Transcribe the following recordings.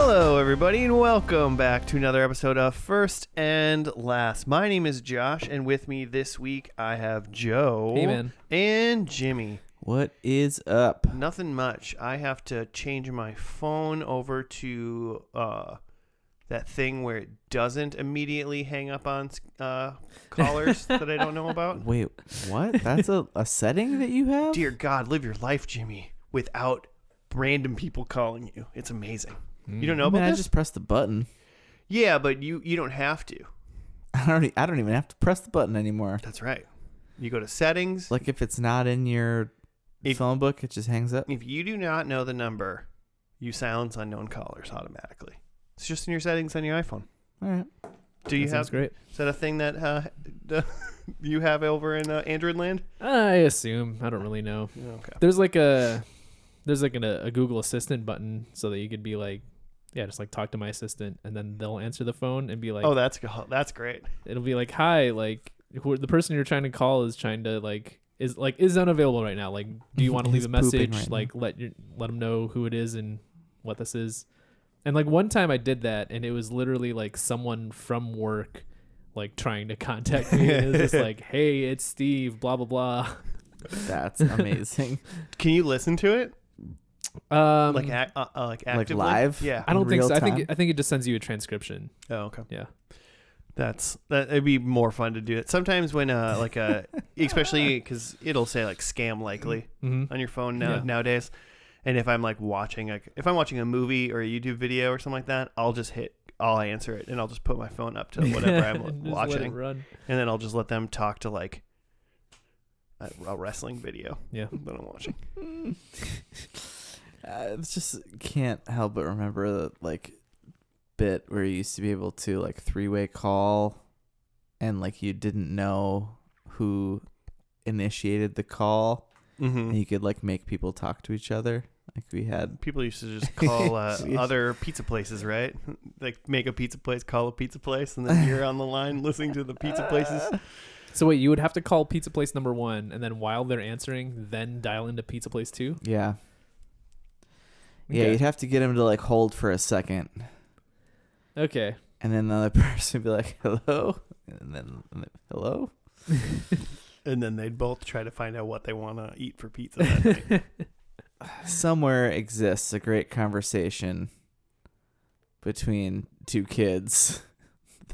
Hello, everybody, and welcome back to another episode of First and Last. My name is Josh, and with me this week I have Joe Hey, man. and Jimmy. What is up? Nothing much. I have to change my phone over to that thing where it doesn't immediately hang up on callers that I don't know about. Wait, what? That's a setting that you have? Dear God, live your life, Jimmy, without random people calling you. It's amazing. You don't know about I this? just press the button. Yeah, but you don't have to. I don't even have to press the button anymore. That's right. You go to settings. Like if it's not in your phone book, it just hangs up. If you do not know the number, you silence unknown callers automatically. It's just in your settings on your iPhone. All right. Do you have? Great. Is that a thing that you have over in Android land? I assume. I don't really know. Okay. There's like a Google Assistant button so that you could be like, yeah, just like talk to my assistant, and then they'll answer the phone and be like, Oh, that's great. it'll be like, hi, like the person you're trying to call is trying to is unavailable right now. Like, do you want to leave a message? Right like, let them know who it is and what this is. And like one time I did that, and it was literally like someone from work, like trying to contact me. And it was just like, hey, it's Steve, blah blah blah. That's amazing. Can you listen to it? Like actively? live? Yeah. I don't think real so. I time? think it just sends you a transcription. Oh, okay. Yeah. It'd be more fun to do it. Sometimes when especially because it'll say like scam likely Mm-hmm. on your phone Yeah. nowadays. And if I'm like watching a movie or a YouTube video or something like that, I'll answer it and I'll just put my phone up to whatever I'm Just watching. let it run. And then I'll just let them talk to like a wrestling video Yeah. that I'm watching. It's just can't help but remember the like bit where you used to be able to like three-way call and like you didn't know who initiated the call and you could like make people talk to each other. Like we had People used to just call other pizza places, right? Like make a pizza place, call a pizza place, and then you're on the line listening to the pizza places. So wait, you would have to call pizza place number 1, and then while they're answering, then dial into pizza place 2? Yeah, Okay. you'd have to get him to like hold for a second. Okay. And then the other person would be like, hello? And then hello? And then they'd both try to find out what they want to eat for pizza that night. Somewhere exists a great conversation between two kids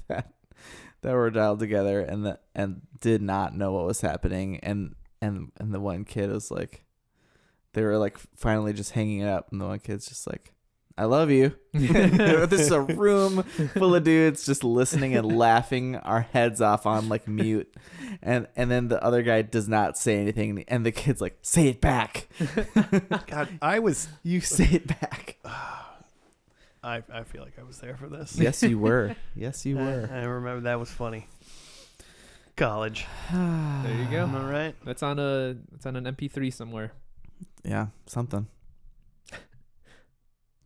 that were dialed together and did not know what was happening. And the one kid was like, they were like finally just hanging it up. And the one kid's just like, I love you. This is a room full of dudes just listening and laughing our heads off on like mute. And then the other guy does not say anything. And the kid's like, say it back. God, You say it back. I feel like I was there for this. Yes, you were. Yes, you were. I remember that was funny. College. There you go. Am I right? That's on an MP3 somewhere. Yeah, something.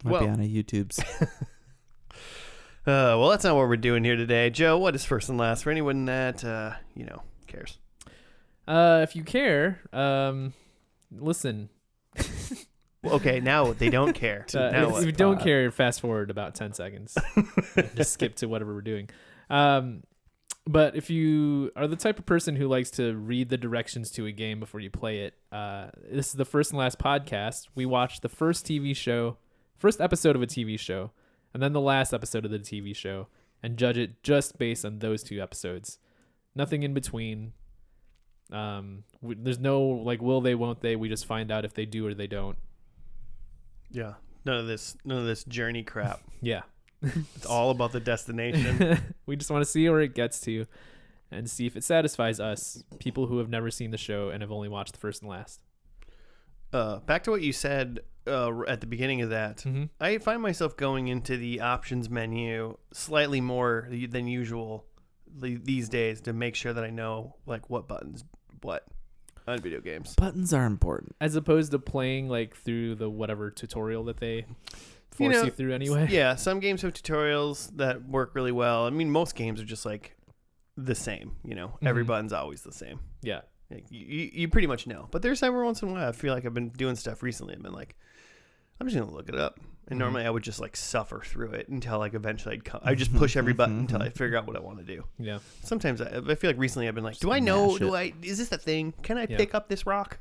Might Well- be on a YouTube's. Well, that's not what we're doing here today. Joe, what is first and last for anyone that, cares? If you care, listen. Well, okay, now they don't care. Now If what? you don't care, fast forward about 10 seconds. Just skip to whatever we're doing. But if you are the type of person who likes to read the directions to a game before you play it, this is the first and last podcast. We watched the first episode of a TV show, and then the last episode of the TV show, and judge it just based on those 2 episodes. Nothing in between. There's no like will they, won't they. We just find out if they do or they don't. Yeah, none of this journey crap. Yeah. It's all about the destination. We just want to see where it gets to and see if it satisfies us, people who have never seen the show and have only watched the first and last. Back to what you said at the beginning of that. Mm-hmm. I find myself going into the options menu slightly more than usual these days to make sure that I know like what buttons what on video games. Buttons are important. As opposed to playing like through the whatever tutorial that they force you through anyway. Yeah, some games have tutorials that work really well. I mean, most games are just like the same, every button's always the same. Yeah. Like, you pretty much know. But there's every once in a while I feel like I've been doing stuff recently. I've been like, I'm just going to look it up. And normally I would just like suffer through it until like eventually I'd just push every button until I figure out what I want to do. Yeah. Sometimes I feel like recently I've been like, Just do I know? mash Is this a thing? Can I Yeah. pick up this rock?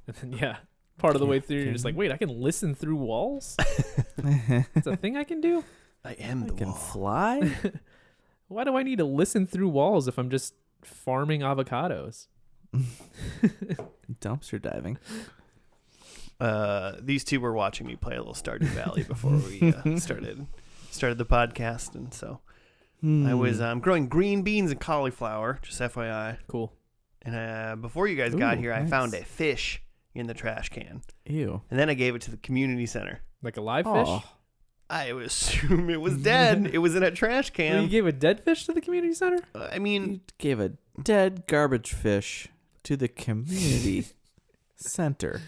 And then, yeah. Part of the way through, you're just like, wait, I can listen through walls? It's a thing I can do? I am I the can wall. fly. Why do I need to listen through walls if I'm just farming avocados? Dumpster diving. These two were watching me play a little Stardew Valley before we started the podcast, and so I was growing green beans and cauliflower, just FYI. Cool. And before you guys got Ooh, here, I nice. found a fish in the trash can, Ew. and then I gave it to the community center. Like a live fish? Oh, I would assume it was dead. It was in a trash You can. gave a dead fish to the community center? I mean, you gave a dead garbage fish to the community center.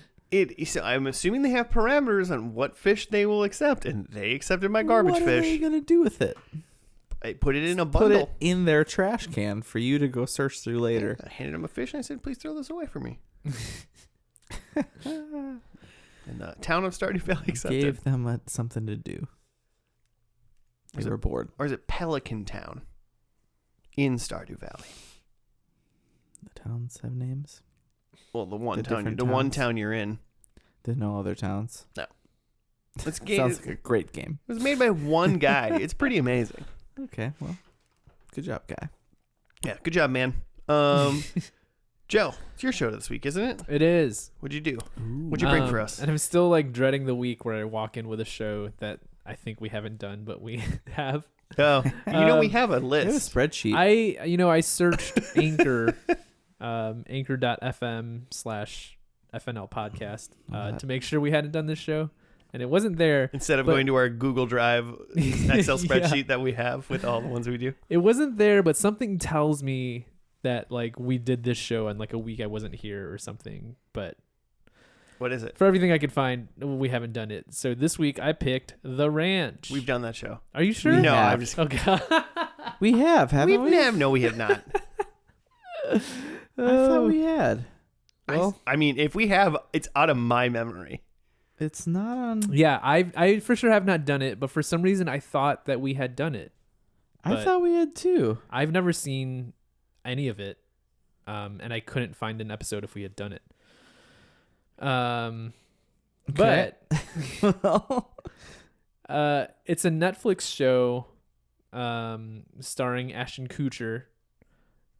so I'm assuming they have parameters on what fish they will accept, and they accepted my garbage What are they fish. gonna do with it? I put it in a Put bundle. it in their trash can for you to go search through later. I handed him a fish, and I said, "Please throw this away for me." And the town of Stardew Valley accepted. Gave them something to do. Was They it- were bored. Or is it Pelican Town in Stardew Valley? The towns have names. Well, the one The town, different the one towns? town you're in. There's no other towns. This game Sounds like a great game. it was made by one guy. It's pretty amazing. Okay, well, good job, guy. Yeah, good job, man. Joe, it's your show this week, isn't it? It is. What'd you do? What'd you bring for us? And I'm still like dreading the week where I walk in with a show that I think we haven't done, but we have. Oh, we have a We have a list. spreadsheet. I searched Anchor, anchor.fm/FNL podcast to make sure we hadn't done this show, and it wasn't there. Instead of but- going to our Google Drive Excel Yeah. spreadsheet that we have with all the ones we do. It wasn't there, but something tells me that like we did this show on like a week I wasn't here or something. But What is it? for everything I could find, we haven't done it. So this week I picked The Ranch. We've done that show. Are you sure? We No, have. I'm just. Okay. we have, haven't we? No, we have not. I thought we had. Well, I mean, if we have, it's out of my memory. It's not on. yeah, I for sure have not done it, but for some reason I thought that we had done it. I but- thought we had too. I've never seen any of it, and I couldn't find an episode if we had done it. Okay. But it's a Netflix show starring Ashton Kutcher.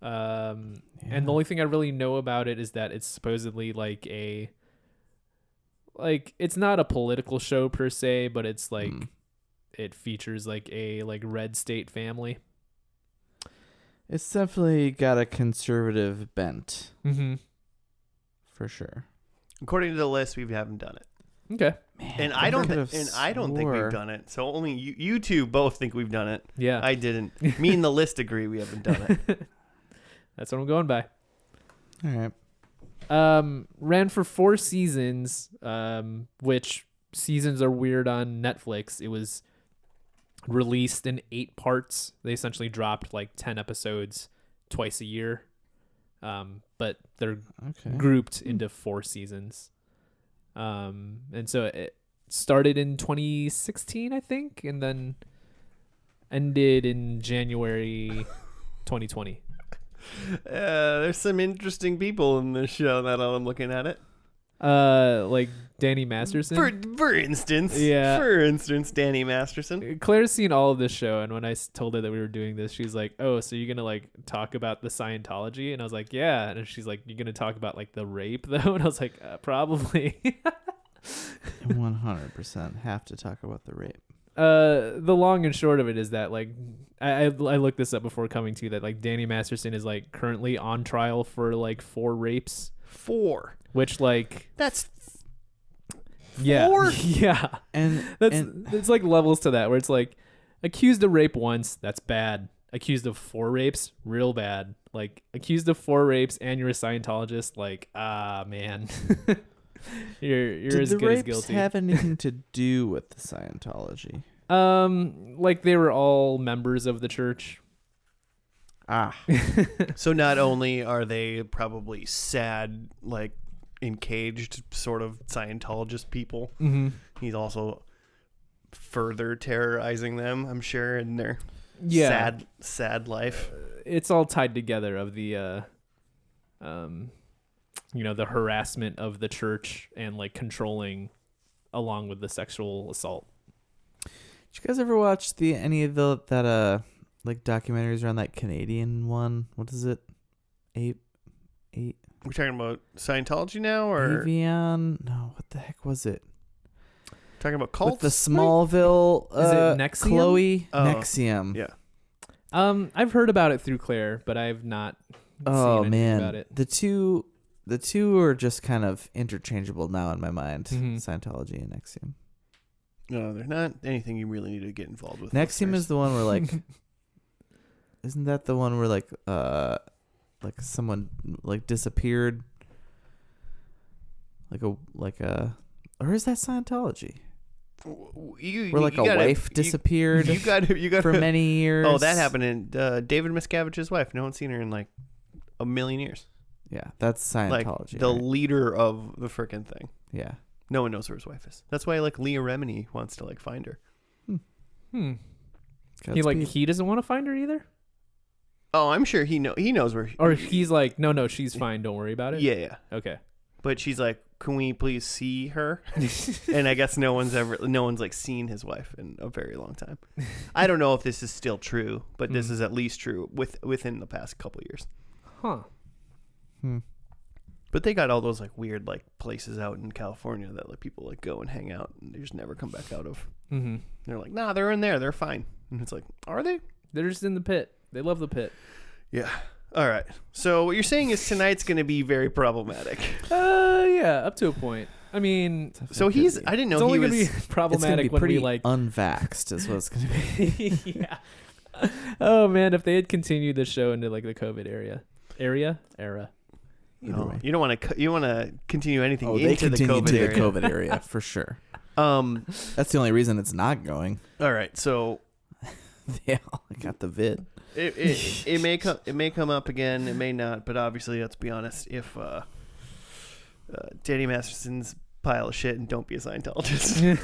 And the only thing I really know about it is that it's supposedly it's not a political show per se, but it's like it features like a red state family. It's definitely got a conservative bent Mm-hmm. for sure. According to the list, we haven't done it, Okay. Man, and I don't could've think we've swore- done it. So only you two both think we've done it. Yeah. I didn't. Me and the list agree we haven't done it. That's what I'm going by. All right. Ran for 4 seasons, which seasons are weird on Netflix. It was released in 8 parts. They essentially dropped like 10 episodes twice a year. But they're Okay. grouped into 4 seasons. And so it started in 2016, I think, and then ended in January 2020. There's some interesting people in this show that I'm looking at it. Like Danny Masterson. For instance, Yeah. For instance, Danny Masterson. Claire's seen all of this show, and when I told her that we were doing this, she's like, "Oh, so you're gonna like talk about the Scientology?" And I was like, "Yeah." And she's like, "You're gonna talk about like the rape though?" And I was like, "Probably." 100% have to talk about the rape. The long and short of it is that like I looked this up before coming to that like Danny Masterson is like currently on trial for like 4 rapes, 4. which like That's yeah 4? yeah And it's like levels to that where it's like accused of rape once, that's bad. Accused of 4 rapes, real bad. Like accused of 4 rapes and you're a Scientologist, like man. you're did as the good as rapes guilty. have anything to do with the Scientology? Like they were all members of the church. Ah, so. Not only are they probably sad, like encaged sort of Scientologist people. Mm-hmm. He's also further terrorizing them, I'm sure, in their Yeah. sad life. It's all tied together of the the harassment of the church and like controlling along with the sexual assault. Did you guys ever watch any of that like documentaries around that Canadian one? What is it? We're talking about Scientology now, or Avion? No, what the heck was it? talking about cults? With the Smallville Is it NXIVM? Chloe Oh, NXIVM. yeah. I've heard about it through Claire, but I've not Oh seen anything about man, it. the two are just kind of interchangeable now in my mind. Mhm. Scientology and NXIVM. No, they're not anything you really need to get involved with. NXIVM is the one where like, isn't that the one where like someone like disappeared, or is that Scientology? Where like a wife disappeared You got for many years. Oh, that happened in David Miscavige's wife. No one's seen her in like a million years. Yeah, that's Like Scientology. the right? leader of the frickin' thing. Yeah. No one knows who his wife is. That's why like Leah Remini wants to like find her. He doesn't want to find her either, Oh, I'm sure he knows where. or he's like, no, she's fine. Don't worry about it. Yeah. Okay. But she's like, can we please see her? And I guess no one's like seen his wife in a very long time. I don't know if this is still true, but this is at least true within the past couple years. Huh. But they got all those like weird like places out in California that like people like go and hang out and they just never come back out of. Mm-hmm. They're like, nah, they're in there, they're fine. And it's like, are they? They're just in the pit. They love the pit. Yeah. All right. So what you're saying is tonight's going to be very problematic. Yeah, up to a point. I mean, So I didn't know it's only he gonna was. be It's gonna problematic be when pretty we like. unvaxxed, is what it's gonna be. Yeah. Oh man, if they had continued the show into like the COVID era. Either way. You don't want to. You want to continue anything They into the continue COVID to area. the COVID area for sure. That's the only reason it's not going. All right. So They all got the vid. it may come up again. It may not. But obviously, let's be honest. If Danny Masterson's pile of shit and don't be a Scientologist.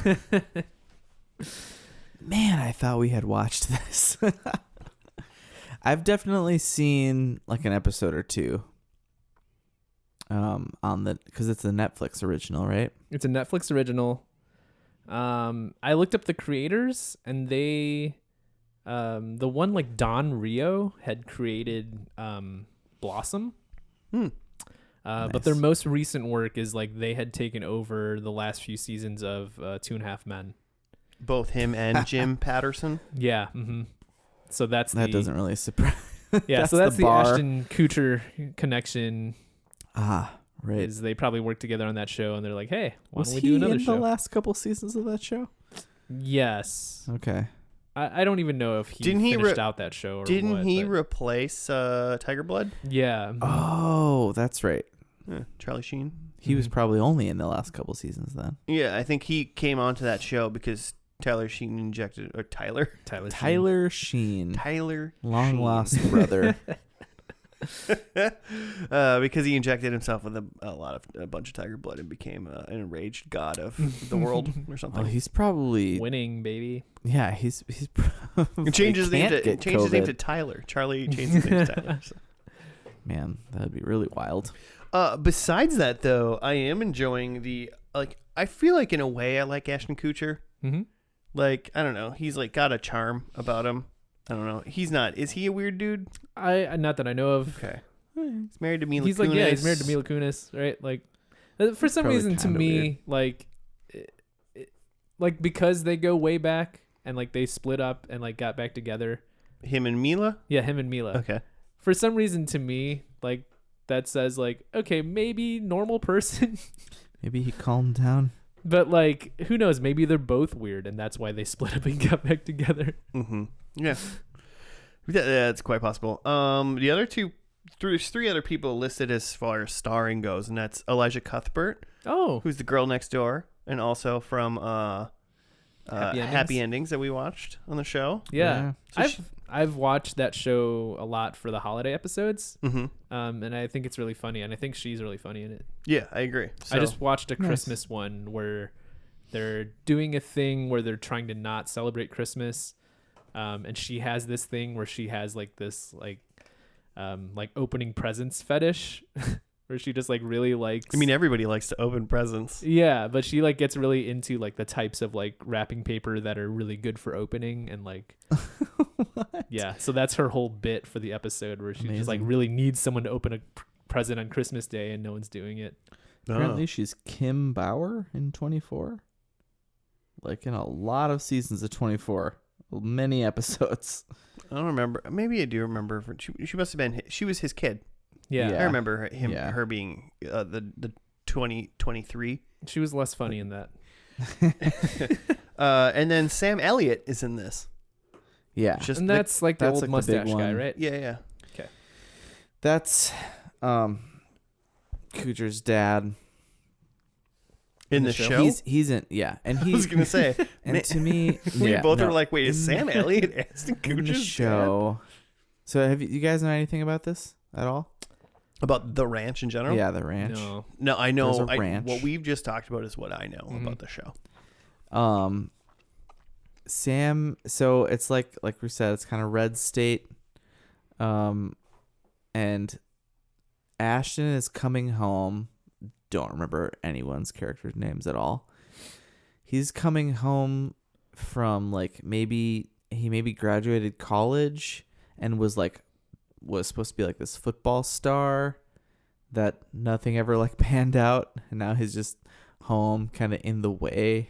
Man, I thought we had watched this. I've definitely seen like an episode or two. Because it's a Netflix original, right? It's a Netflix original. I looked up the creators, and they, the one like Don Rio had created Blossom. But their most recent work is like they had taken over the last few seasons of 2.5 Men. Both him and Jim Patterson. Yeah. Mm-hmm. So that doesn't really surprise. Yeah. So that's the bar. Ashton Kutcher connection. Ah, right. Is they probably worked together on that show, and they're like, hey, why Was don't we he do another in show? the last couple seasons of that show? Yes. Okay. I don't even know if he Didn't he finished out that show or Didn't what, he but- replace Tiger Blood? Yeah. Oh, that's right. Yeah, Charlie Sheen. He was probably only in the last couple seasons then. Yeah, I think he came onto that show because Tyler Sheen injected, or Tyler Sheen. Long Sheen. lost brother. Because he injected himself with a bunch of tiger blood and became an enraged god of the world or Oh, something. he's probably winning, baby. yeah. He's probably He changed his name can't get his name COVID. to Tyler. Charlie changed his name to Tyler. So. Man, that'd be really wild. Besides that, though, I am enjoying I feel like in a way I like Ashton Kutcher. Mm-hmm. Like, I don't know. He's like got a charm about him. I don't know. He's not. Is he a weird dude? I not that I know of. Okay. He's married to Mila He's Kunis. like, yeah, he's married to Mila Kunis, right? Like, for some Probably reason, to kinda me, like, like because they go way back and like they split up and like got back together. Him and Mila? Yeah, him and Mila. Okay. For some reason, to me, like that says like, okay, maybe normal person. Maybe he calmed down. But like, who knows? Maybe they're both weird, and that's why they split up and got back together. Mm-hmm. Yeah. That's quite possible. The other there's three other people listed as far as starring goes, and that's Elijah Cuthbert, Oh, who's the girl next door, and also from Happy endings that we watched on the show. Yeah. So I've watched that show a lot for the holiday episodes. Mm-hmm. And I think it's really funny, and I think she's really funny in it. Yeah, I agree. So, I just watched a Nice. Christmas one where they're doing a thing where they're trying to not celebrate Christmas. And she has this thing where she has like this like opening presents fetish where she just like really likes. I mean, everybody likes to open presents. Yeah, but she like gets really into like the types of like wrapping paper that are really good for opening and like yeah, so that's her whole bit for the episode where she just like Amazing. really needs someone to open a present on Christmas Day and no one's doing it. Apparently, she's Kim Bauer in 24. Like in a lot of seasons of 24, many episodes. I don't remember. Maybe I do remember. She must have been. She was his kid. Yeah. Yeah. I remember him. Yeah. Her being the 2023. She was less funny in that. And then Sam Elliott is in this. Yeah, Just And that's like the that's old like the big mustache guy, one. right? yeah. that's Cooger's dad. In the the show? show. He's in, yeah, and I was gonna say. and to me, we yeah, both no, were like, "Wait, is in- Sam Elliott Aston in the Kutcher's show? So have you guys know anything about this at all? about the ranch in general? Yeah, the ranch. No. No, I There's know. a ranch. What we've just talked about is what I know Mhm. about the show. Sam. So it's like we said, it's kind of red state. And Ashton is coming home. Don't remember anyone's character's names at all. He's coming home from like maybe graduated college and was supposed to be like this football star that nothing ever like panned out, and now he's just home kind of in the way.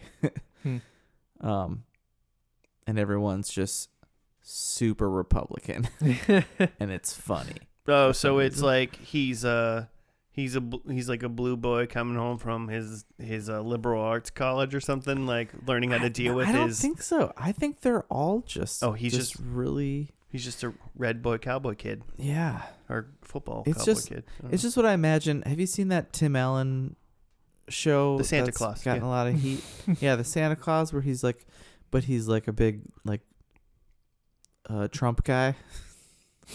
And everyone's just super Republican and it's funny. Oh, For so some it's reason. like he's like a blue boy coming home from his liberal arts college or something, like learning how to deal with I don't his. think so. I think they're all just He's just really, he's just a red boy cowboy kid yeah. or football It's cowboy just- kid. I don't It's just what I imagine. Have you seen that Tim Allen show? The Santa that's Claus, gotten yeah. a lot of heat. Yeah, the Santa Claus, where he's like, but he's like a big like Trump guy.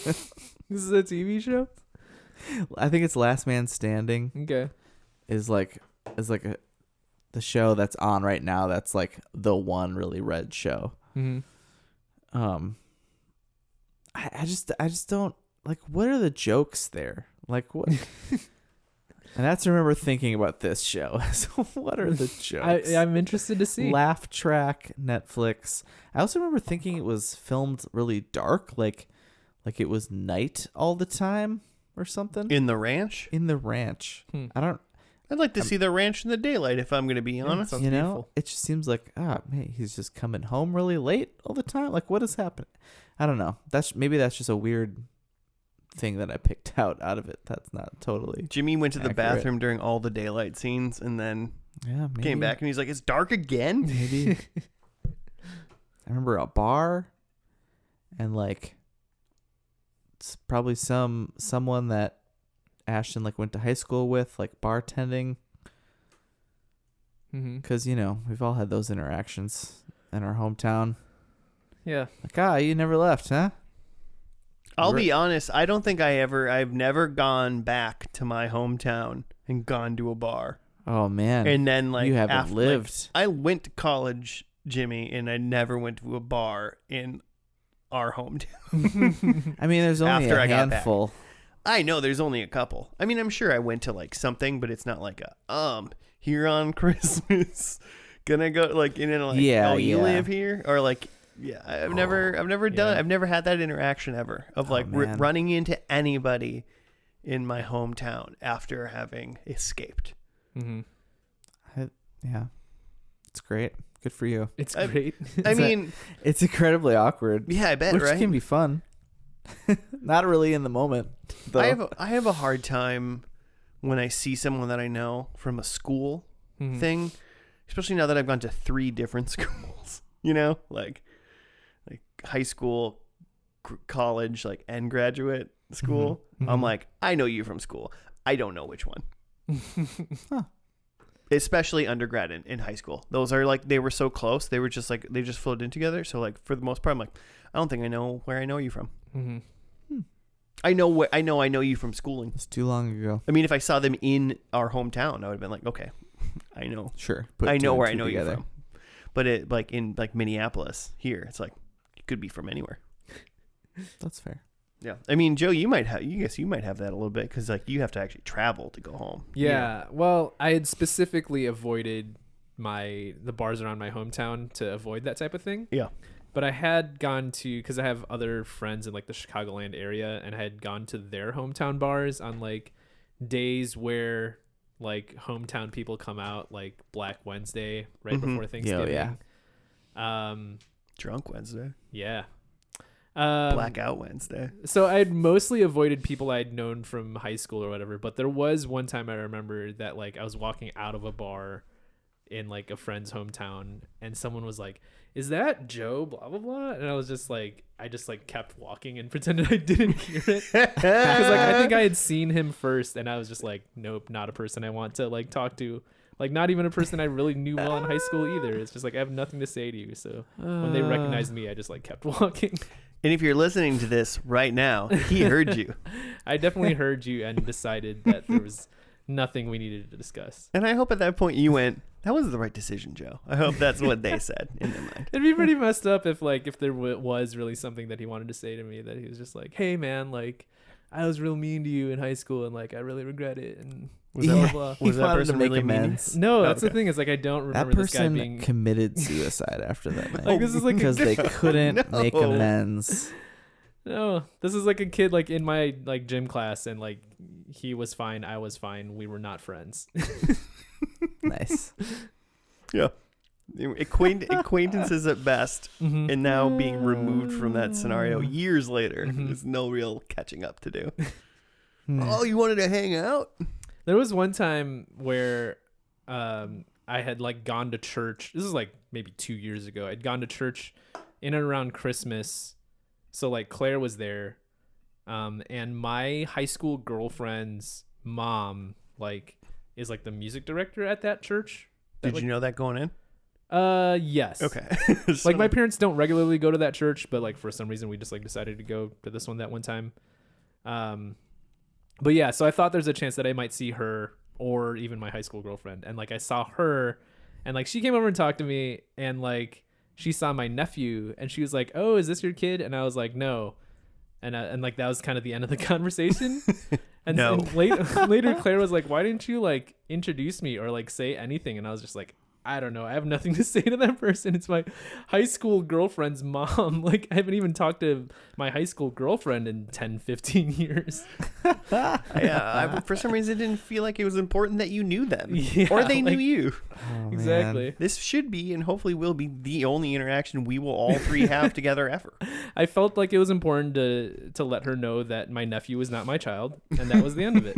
This is a TV show? I think it's Last Man Standing Okay. is like the show that's on right now. That's like the one really red show. Mm-hmm. I just don't like, what are the jokes there? Like what? And that's I remember thinking about this show. So what are the jokes? I'm interested to see. Laugh Track, Netflix. I also remember thinking it was filmed really dark, like it was night all the time or something In the ranch, in the ranch. I don't, I'd like to see the ranch in the daylight. If I'm going to be honest, sounds you know, beautiful. it just seems like man, he's just coming home really late all the time. Like what is happening? I don't know. That's just a weird thing that I picked out of it. That's not totally. Jimmy went to the Accurate. bathroom during all the daylight scenes and then Yeah, maybe, came back and he's like, "It's dark again." Maybe. I remember a bar, and like it's probably someone that Ashton like went to high school with, like bartending, Mm-hmm. because we've all had those interactions in our hometown. Yeah. Like, you never left, huh? I'll be honest. I don't think I've never gone back to my hometown and gone to a bar. Oh man, And then like you haven't after, lived. I went to college, Jimmy, and I never went to a bar in our hometown. I mean, there's only after a I got back. handful. I know there's only a couple. I mean, I'm sure I went to like something, but it's not like here on Christmas gonna go like you Yeah. live here or like I've never done Yeah. I've never had that interaction ever of like man. running into anybody in my hometown after having escaped. Mm-hmm. Yeah, it's great. Good for you. It's I- great. I mean, It's incredibly awkward. yeah, I bet, Which right? can be fun. Not really in the moment, though. I have a hard time when I see someone that I know from a school Mhm. thing, especially now that I've gone to 3 different schools, like high school, college, like and graduate school. Mhm. I'm Mhm. like, I know you from school. I don't know which one. especially undergrad and high school. Those are like, they were so close. They were just like, they just flowed in together. So like for the most part, I'm like, I don't think I know where I know you from. Mm-hmm. I know you from schooling. It's too long ago. I mean, if I saw them in our hometown, I would have been like, okay, I know. Sure. I know where I know together. you from. But it like in like Minneapolis here, it's like it could be from anywhere. That's fair. Yeah. I mean, Joe, you might have that a little bit because like you have to actually travel to go home. Yeah. Well, I had specifically avoided the bars around my hometown to avoid that type of thing. Yeah. But I had gone to, because I have other friends in like the Chicagoland area, and I had gone to their hometown bars on like days where like hometown people come out, like Black Wednesday right before Thanksgiving. Yeah. Drunk Wednesday. Yeah. Blackout Wednesday. So I had mostly avoided people I'd known from high school or whatever, but there was one time I remember that like I was walking out of a bar in like a friend's hometown, and someone was like, "Is that Joe blah blah blah?" And I was just like, I just like kept walking and pretended I didn't hear it, because like I think I had seen him first, and I was just like, nope, not a person I want to like talk to, like not even a person I really knew well in high school either. It's just like I have nothing to say to you. So when they recognized me, I just like kept walking. And if you're listening to this right now, he heard you. I definitely heard you and decided that there was nothing we needed to discuss. And I hope at that point you went, that was the right decision, Joe. I hope that's what they said in their mind. It'd be pretty messed up if there was really something that he wanted to say to me, that he was just like, "Hey man, like I was real mean to you in high school and like I really regret it." And Was blah, that, blah, blah. was that wanted to person make really mean? amends. No, that's Okay. the thing, is like I don't That remember this guy person being committed suicide after that night. like, this is like because they couldn't make No. amends. no, this is like a kid like in my like gym class, and like he was fine, I was fine, we were not friends. Nice. Yeah. Acquaintances at best, Mhm. and now being removed from that scenario years later. Mhm. There's no real catching up to do. Hmm. Oh, you wanted to hang out? There was one time where I had like gone to church. This is like maybe 2 years ago. I'd gone to church in and around Christmas. So like Claire was there. And my high school girlfriend's mom like is like the music director at that church. Did you know that going in? Yes. Okay. Like my parents don't regularly go to that church, but like for some reason we just like decided to go to this one that one time. But yeah, so I thought there's a chance that I might see her or even my high school girlfriend. And like I saw her, and like she came over and talked to me, and like she saw my nephew, and she was like, "Oh, is this your kid?" And I was like, "No." And like that was kind of the end of the conversation. And, No. and later Claire was like, "Why didn't you like introduce me or like say anything?" And I was just like, I don't know. I have nothing to say to that person. It's my high school girlfriend's mom. Like, I haven't even talked to my high school girlfriend in 10, 15 years. Yeah, for some reason, it didn't feel like it was important that you knew them. Yeah, or they knew like- you. Oh, Exactly. man. This should be, and hopefully will be, the only interaction we will all three have together ever. I felt like it was important to let her know that my nephew was not my child, and that was the end of it.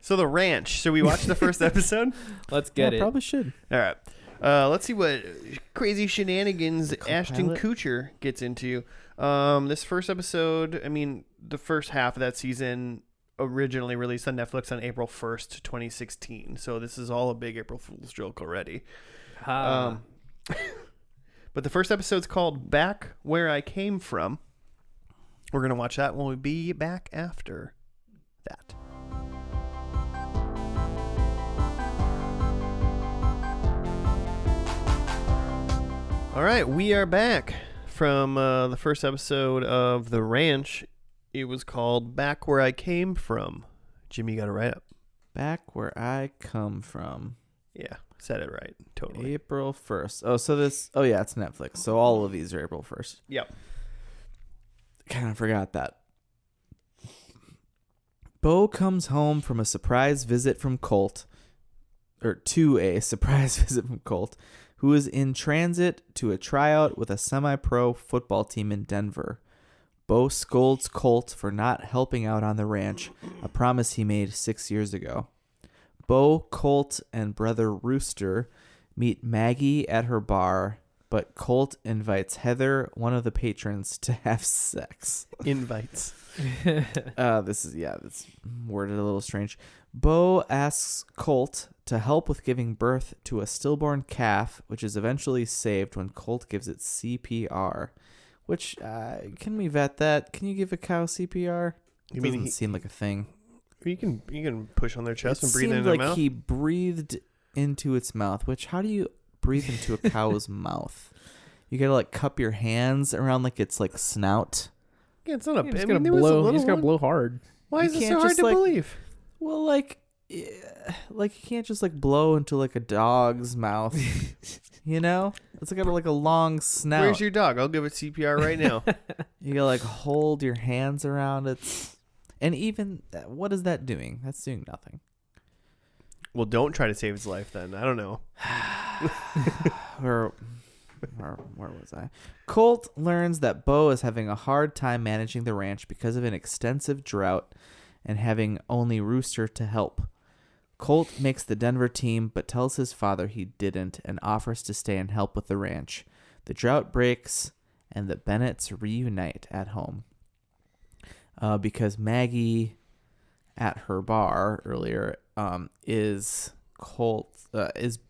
So The Ranch. Should we watch the first episode? Let's get it. Probably should. All right. Let's see what crazy shenanigans Ashton co-pilot? Kutcher gets into. This first episode, I mean, the first half of that season originally released on Netflix on April 1st, 2016. So this is all a big April Fool's joke already. Ah. But the first episode's called Back Where I Came From. We're going to watch that when we be back after that. All right, we are back from the first episode of The Ranch. It was called Back Where I Came From. Jimmy got it right up. Back where I come from. Yeah, said it right. Totally. April 1st. Oh, so this. Oh, yeah, it's Netflix. So all of these are April 1st. Yep. Kind of forgot that. Bo comes home from a surprise visit from Colt, or to a surprise visit from Colt, who is in transit to a tryout with a semi-pro football team in Denver. Bo scolds Colt for not helping out on the ranch, a promise he made 6 years ago. Bo, Colt, and brother Rooster meet Maggie at her bar, but Colt invites Heather, one of the patrons, to have sex. Invites. That's worded a little strange. Bo asks Colt to help with giving birth to a stillborn calf, which is eventually saved when Colt gives it CPR. Which, can we vet that? Can you give a cow CPR? You It mean doesn't seem like a thing. you can push on their chest It and breathe in seemed their like mouth? he breathed into its mouth, which, how do you breathe into a cow's mouth? You gotta, like, cup your hands around, like, its, like, snout. Yeah, it's not a You I just mean, gotta it was a blow. You little just gotta one. blow hard. Why You is it can't so hard just, to like- believe? Well, like you can't just, like, blow into, like, a dog's mouth. You know? It's got, like, a long snout. Where's your dog? I'll give it CPR right now. You gotta, like, hold your hands around it. And even, what is that doing? That's doing nothing. Well, don't try to save its life then. I don't know. Where was I? Colt learns that Bo is having a hard time managing the ranch because of an extensive drought and having only Rooster to help. Colt makes the Denver team but tells his father he didn't and offers to stay and help with the ranch. The drought breaks and the Bennetts reunite at home. Because Maggie at her bar earlier is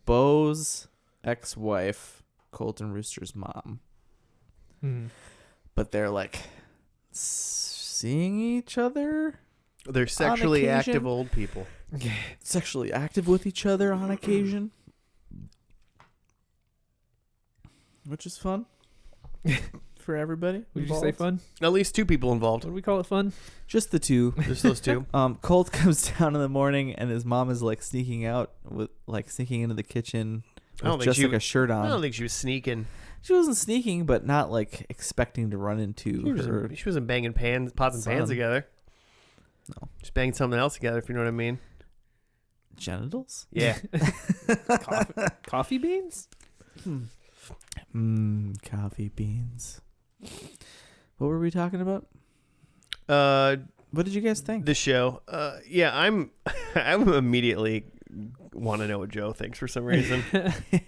Bo's ex-wife, Colt and Rooster's mom. But they're like seeing each other, They're sexually occasion. active old people. sexually active with each other on occasion, which is fun for everybody. Would you say involved. fun? At least two people involved. What do we call it? Fun? Just the two. Just those two. Colt comes down in the morning and his mom is like sneaking into the kitchen I don't with think just she like a shirt I don't on. think she was sneaking. She wasn't sneaking, but not like expecting to run into her. She wasn't banging pots and pans son. together. No. Just banging something else together, if you know what I mean. Genitals? Yeah. Coffee beans? Coffee beans. What were we talking about? What did you guys think? The show. Yeah, I'm immediately want to know what Joe thinks for some reason.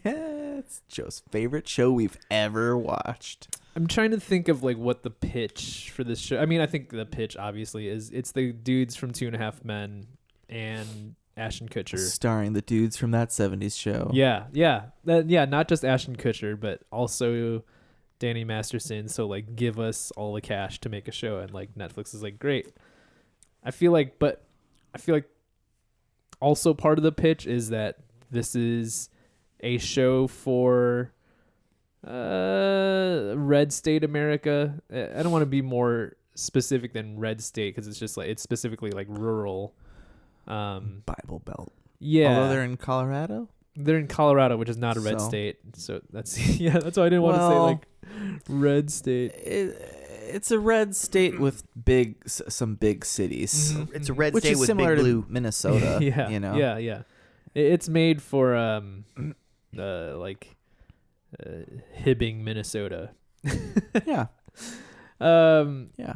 It's Joe's favorite show we've ever watched. I'm trying to think of like what the pitch for this show. I mean, I think the pitch obviously is it's the dudes from 2.5 Men and Ashton Kutcher. Starring the dudes from that 70s show. Yeah, not just Ashton Kutcher, but also Danny Masterson. So like, give us all the cash to make a show, and like Netflix is like, great. I feel like also part of the pitch is that this is a show for red state America. I don't want to be more specific than red state because it's just like it's specifically like rural. Bible Belt. Yeah, Although they're in Colorado? they're in Colorado, which is not a red So? state. So that's that's why I didn't want to say Well, like red state. It's a red state with some big cities. It's a red Which state is with similar big to blue. Minnesota, Yeah, you know? yeah. It's made for Hibbing, Minnesota. Yeah. Yeah.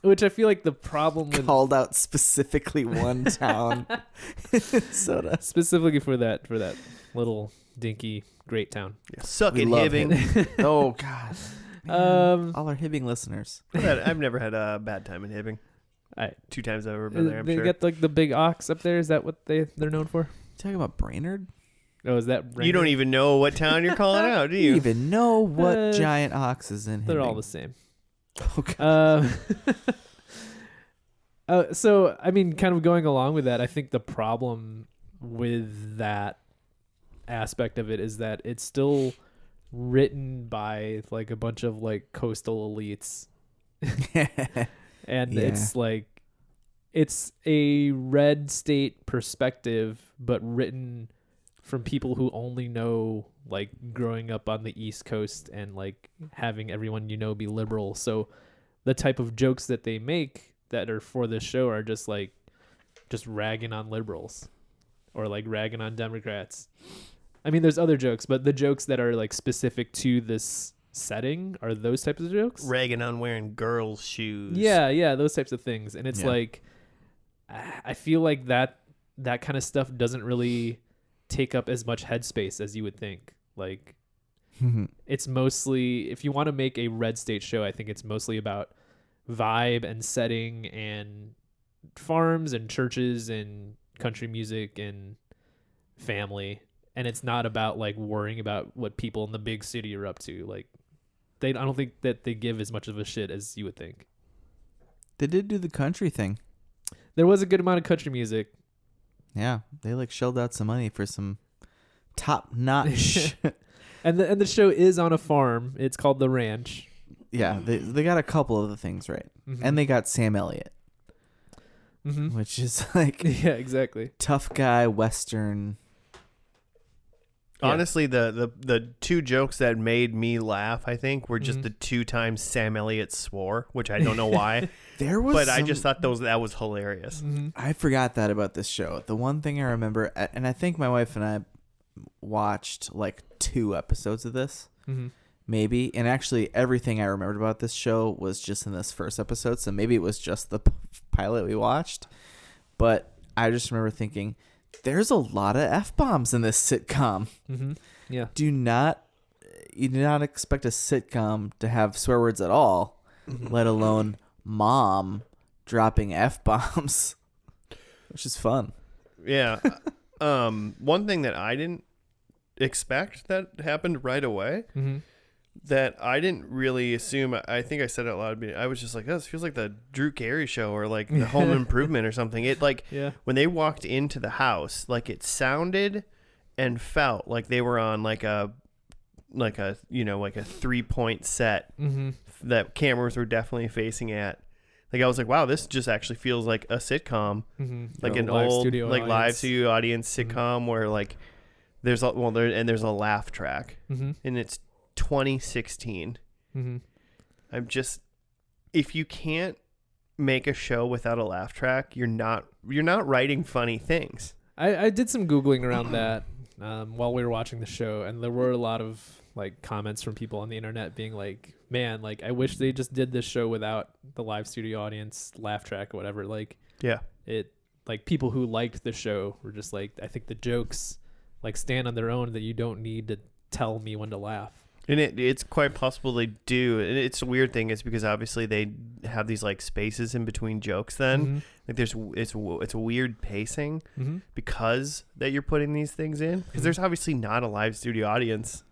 Which I feel like the problem with Called out specifically one town. Minnesota. specifically for that little dinky great town. Suck We it, love Hibbing. Oh, God. Man, Um, all our Hibbing listeners. I've never had a bad time in Hibbing. I, 2 times I've ever been there, I'm they sure. got like the big ox up there. Is that what they're known for? Talking about Brainerd? Oh, is that You don't even know what town you're calling out, do You you? even know what Uh, giant ox is in Hibbing? They're all the same. Oh, God. So I mean, kind of going along with that, I think the problem with that aspect of it is that it's still written by like a bunch of like coastal elites, and Yeah. it's like it's a red state perspective, but written from people who only know like growing up on the East Coast and like having everyone be liberal. So the type of jokes that they make that are for this show are just ragging on liberals or like ragging on Democrats. I mean, there's other jokes, but the jokes that are like specific to this setting are those types of jokes. Ragging on wearing girls' shoes. Yeah, those types of things. And it's Yeah. like, I feel like that kind of stuff doesn't really take up as much headspace as you would think. Like, It's mostly, if you want to make a red state show, I think it's mostly about vibe and setting and farms and churches and country music and family. And it's not about like worrying about what people in the big city are up to. Like I don't think that they give as much of a shit as you would think. They did do the country thing. There was a good amount of country music. Yeah, they like shelled out some money for some top notch. And the show is on a farm. It's called The Ranch. Yeah, they got a couple of the things right, and they got Sam Elliott, which is like yeah, exactly. tough guy Western. Honestly, the two jokes that made me laugh, I think, were just the 2 times Sam Elliott swore, which I don't know why. I just thought that was hilarious. I forgot that about this show. The one thing I remember, and I think my wife and I watched like 2 episodes of this, maybe. And actually, everything I remembered about this show was just in this first episode. So maybe it was just the pilot we watched. But I just remember thinking, there's a lot of F-bombs in this sitcom. Yeah. You do not expect a sitcom to have swear words at all, let alone mom dropping F-bombs, which is fun. Yeah. One thing that I didn't expect that happened right away, that I didn't really assume, I think I said it out loud, I was just like, oh, this feels like the Drew Carey show or like the Home Improvement or something. It like, when they walked into the house, like it sounded and felt like they were on like a 3-point set that cameras were definitely facing at. Like I was like, wow, this just actually feels like a sitcom, like an old like live studio audience sitcom where like there's a laugh track, and it's 2016. I'm just, if you can't make a show without a laugh track, you're not writing funny things. I did some Googling around that while we were watching the show, and there were a lot of like comments from people on the internet being like, man, like I wish they just did this show without the live studio audience laugh track or whatever. Like, yeah, it like people who liked the show were just like, I think the jokes like stand on their own, that you don't need to tell me when to laugh. And it's quite possible they do. And it's a weird thing is because obviously they have these like spaces in between jokes then. Like it's a weird pacing because that you're putting these things in. Because there's obviously not a live studio audience.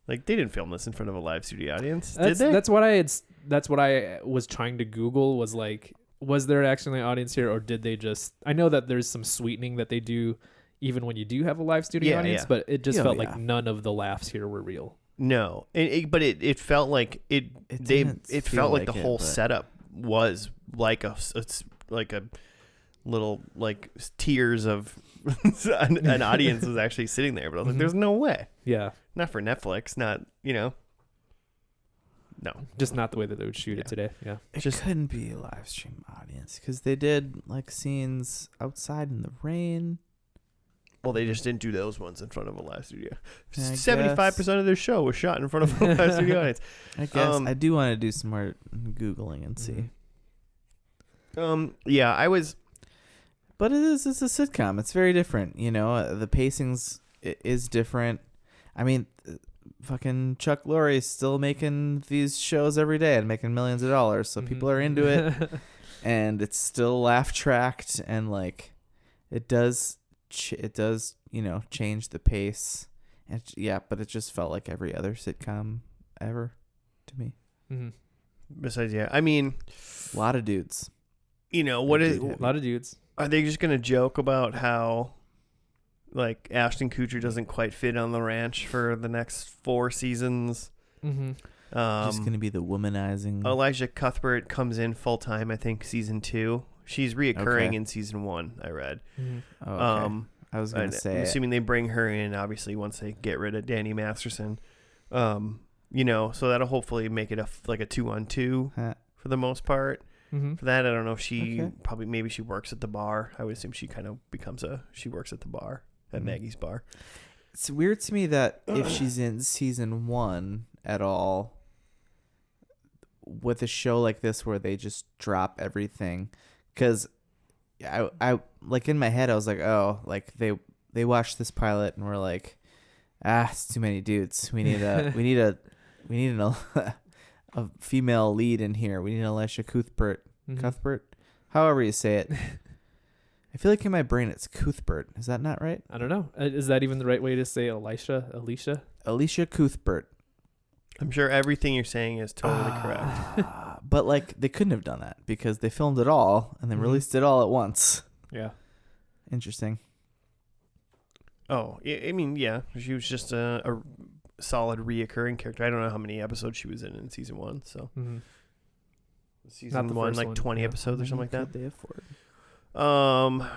Like they didn't film this in front of a live studio audience, did they? That's what I was trying to Google, was like, was there actually an audience here, or did they just, I know that there's some sweetening that they do even when you do have a live studio audience, but it just felt like none of the laughs here were real. No, but it felt like it felt like the whole setup was like a little like tiers of an audience was actually sitting there. But I was like, there's no way. Yeah, not for Netflix. Not no, just not the way that they would shoot it today. Yeah, it just couldn't be a live stream audience because they did like scenes outside in the rain. Well, they just didn't do those ones in front of a live studio. 75% of their show was shot in front of a live studio audience. I guess I do want to do some more Googling and see. Yeah, I was. But it's a sitcom. It's very different. You know, the pacings is different. I mean, fucking Chuck Lorre is still making these shows every day and making millions of dollars. So people are into it. And it's still laugh tracked. And like, it does, change the pace. And but it just felt like every other sitcom ever to me. Besides, I mean, a lot of dudes. A lot of dudes. Are they just going to joke about how, like, Ashton Kutcher doesn't quite fit on the ranch for the next 4 seasons? Just going to be the womanizing. Elijah Cuthbert comes in full-time, I think, season 2. She's reoccurring in season 1, I read. Oh, okay. I was going to say. I'm assuming they bring her in, obviously, once they get rid of Danny Masterson. So that'll hopefully make it a 2-on-2 for the most part. For that, I don't know if she maybe she works at the bar. I would assume she kind of she works at the bar, at Maggie's bar. It's weird to me that if she's in season 1 at all, with a show like this where they just drop everything, because I like in my head I was like, oh, like they watched this pilot and were like, it's too many dudes. We need a female lead in here. We need Elisha Cuthbert. Mhm. Cuthbert, however you say it. I feel like in my brain it's Cuthbert. Is that not right? I don't know. Is that even the right way to say Alicia? Elisha Cuthbert. I'm sure everything you're saying is totally correct. But like they couldn't have done that because they filmed it all and then Mhm. released it all at once. Yeah. Interesting. Oh, I mean, yeah, she was just a solid reoccurring character. I don't know how many episodes she was in season 1. So Mm-hmm. season the 1, first like one, 20 yeah. episodes or something like that. Could they afford? God,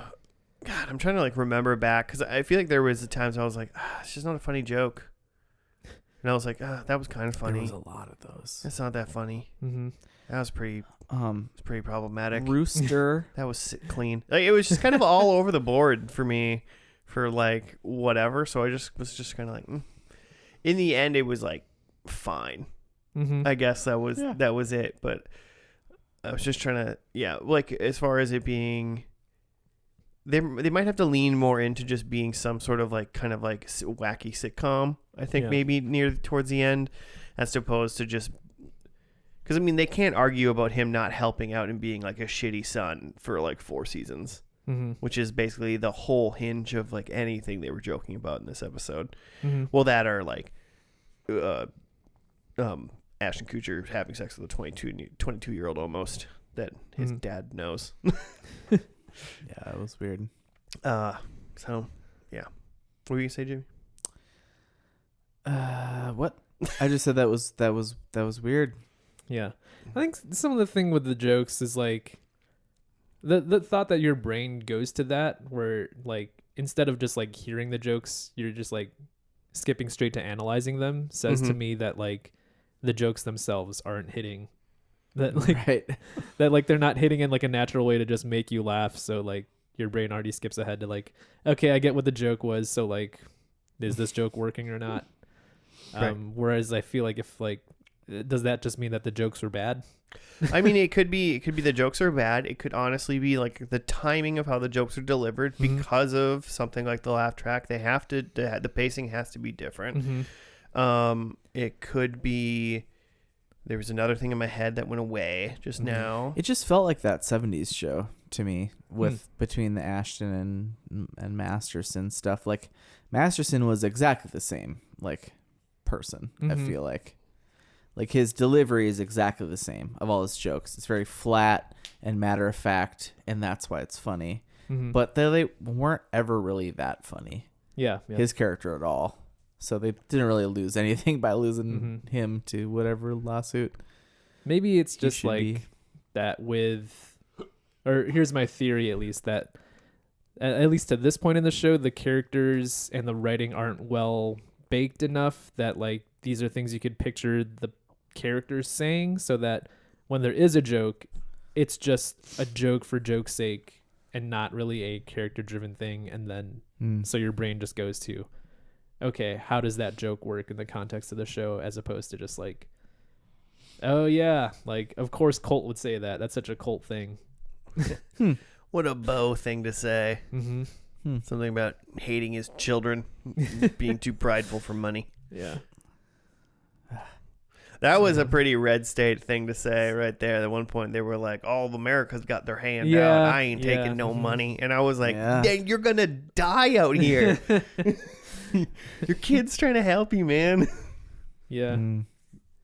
I'm trying to like remember back because I feel like there was times I was like, it's just not a funny joke, and I was like, that was kind of funny. There was a lot of those. It's not that funny. Mm-hmm. That was pretty. It's pretty problematic. Rooster. That was clean. Like it was just kind of all over the board for me, for like whatever. So I just was just kind of like, In the end, it was like fine. Mm-hmm. I guess that was it. But I was just trying to, like as far as it being, they might have to lean more into just being some sort of like kind of like wacky sitcom. I think maybe towards the end, as opposed to just. Because, I mean, they can't argue about him not helping out and being, like, a shitty son for, like, 4 seasons. Mm-hmm. Which is basically the whole hinge of, like, anything they were joking about in this episode. Mm-hmm. Well, that are, like, Ashton Kutcher having sex with a 22-year-old almost that his dad knows. Yeah, it was weird. So, yeah. What were you going to say, Jimmy? What? I just said that was weird. Yeah. I think some of the thing with the jokes is like the thought that your brain goes to that where like instead of just like hearing the jokes, you're just like skipping straight to analyzing them says to me that like the jokes themselves aren't hitting that like Right. that like they're not hitting in like a natural way to just make you laugh. So like your brain already skips ahead to like, okay, I get what the joke was. So like, is this joke working or not? Right. Whereas I feel like if like, does that just mean that the jokes were bad? I mean, it could be the jokes are bad. It could honestly be like the timing of how the jokes are delivered because of something like the laugh track. They have to, the pacing has to be different. It could be, there was another thing in my head that went away just now. It just felt like that 70s show to me with between the Ashton and Masterson stuff. Like Masterson was exactly the same like person. I feel like his delivery is exactly the same of all his jokes. It's very flat and matter of fact, and that's why it's funny. But they weren't ever really that funny. Yeah. His character at all. So they didn't really lose anything by losing him to whatever lawsuit. Maybe it's just like that with, or here's my theory at least, that at least to this point in the show, the characters and the writing aren't well baked enough that like these are things you could picture the characters saying, so that when there is a joke, it's just a joke for joke's sake and not really a character driven thing. And then so your brain just goes to, okay, how does that joke work in the context of the show, as opposed to just like, oh yeah, like of course Colt would say that. That's such a Colt thing. What a Bo thing to say. Something about hating his children, being too prideful for money. Yeah. That was a pretty red state thing to say right there. At one point, they were like, all of America's got their hand out. I ain't taking no money. And I was like, dang, you're going to die out here. Your kid's trying to help you, man. Yeah.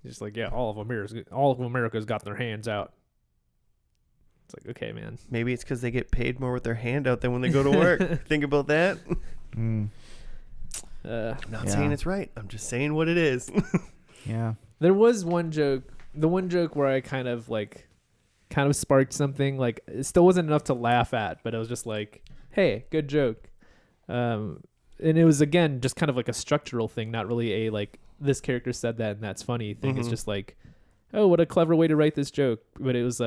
Just like, yeah, all of America's got their hands out. It's like, okay, man. Maybe it's because they get paid more with their hand out than when they go to work. Think about that. Mm. I'm not saying it's right. I'm just saying what it is. Yeah. There was one joke, the one joke where I kind of sparked something. Like, it still wasn't enough to laugh at, but it was just like, hey, good joke. And it was, again, just kind of like a structural thing, not really a like, this character said that and that's funny thing. It's just like, oh, what a clever way to write this joke. But it was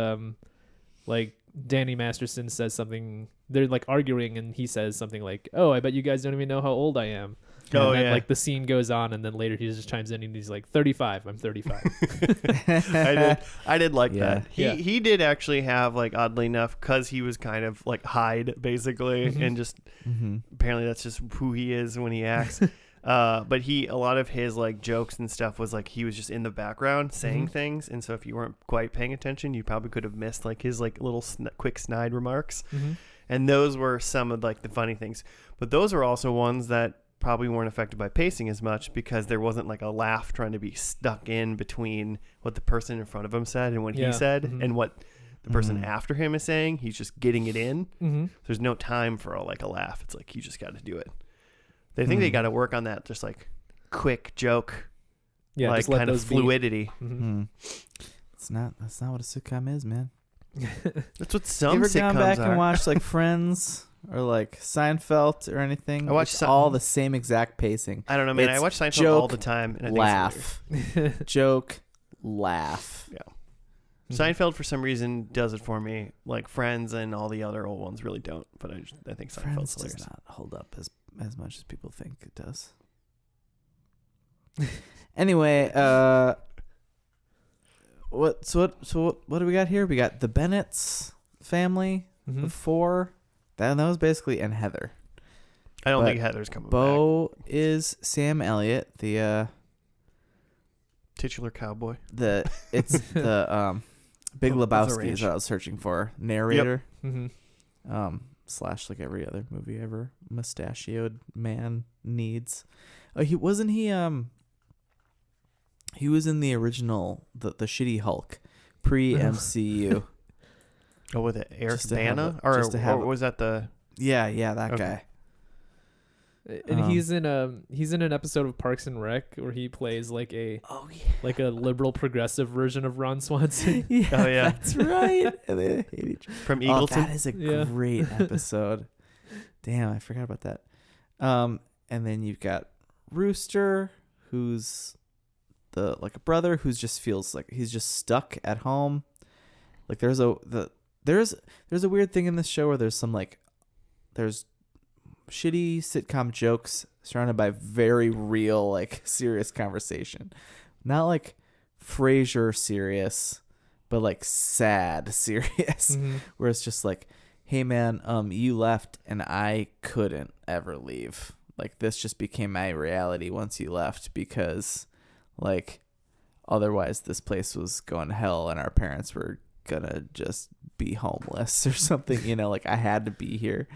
like Danny Masterson says something, they're like arguing and he says something like, oh, I bet you guys don't even know how old I am. And then, like the scene goes on and then later he just chimes in and he's like, 35, I'm 35. I did like that. Yeah. He did actually have, like, oddly enough, because he was kind of like Hyde basically and just apparently that's just who he is when he acts. But a lot of his like jokes and stuff was like he was just in the background saying things, and so if you weren't quite paying attention, you probably could have missed like his like little quick snide remarks. And those were some of like the funny things. But those are also ones that probably weren't affected by pacing as much because there wasn't like a laugh trying to be stuck in between what the person in front of him said and what he said and what the person after him is saying. He's just getting it in. There's no time for a laugh. It's like you just got to do it. They think they got to work on that just like quick joke, like kind of fluidity. That's not what a sitcom is, man. That's what some you ever sitcoms gone back are. and watched like Friends or like Seinfeld or anything? I watched it's all the same exact pacing. I don't know, man. It's I watch Seinfeld joke, all the time. And I laugh, joke, laugh. Yeah. Seinfeld for some reason does it for me. Like Friends and all the other old ones really don't. But I think Seinfeld's Friends hilarious. does not hold up as much as people think it does. Anyway, what do we got here? We got the Bennett's family, the four. That was basically, and Heather. I don't But think Heather's coming Bo is Sam Elliott, the titular cowboy. it's the Big Of the Lebowski range. is what I was searching for. Narrator. Mm-hmm. Slash like every other movie ever mustachioed man needs. Oh, he was in the original the shitty Hulk pre MCU. Oh, with it, Eric Just to have Bana, it- or was that the? yeah, that Okay. guy. And he's in an episode of Parks and Rec where he plays like a liberal progressive version of Ron Swanson. Yeah, Oh, yeah. that's right. And they hate each other. From Oh, Eagleton. that is a Yeah. great episode. Damn, I forgot about that. And then you've got Rooster, who's a brother who's just feels like he's just stuck at home. Like there's a weird thing in this show where there's shitty sitcom jokes surrounded by very real, like serious conversation. Not like Frasier serious, but like sad serious. Where it's just like, hey man, you left and I couldn't ever leave. Like this just became my reality once you left because like otherwise this place was going to hell and our parents were gonna just be homeless or something, you know, like I had to be here.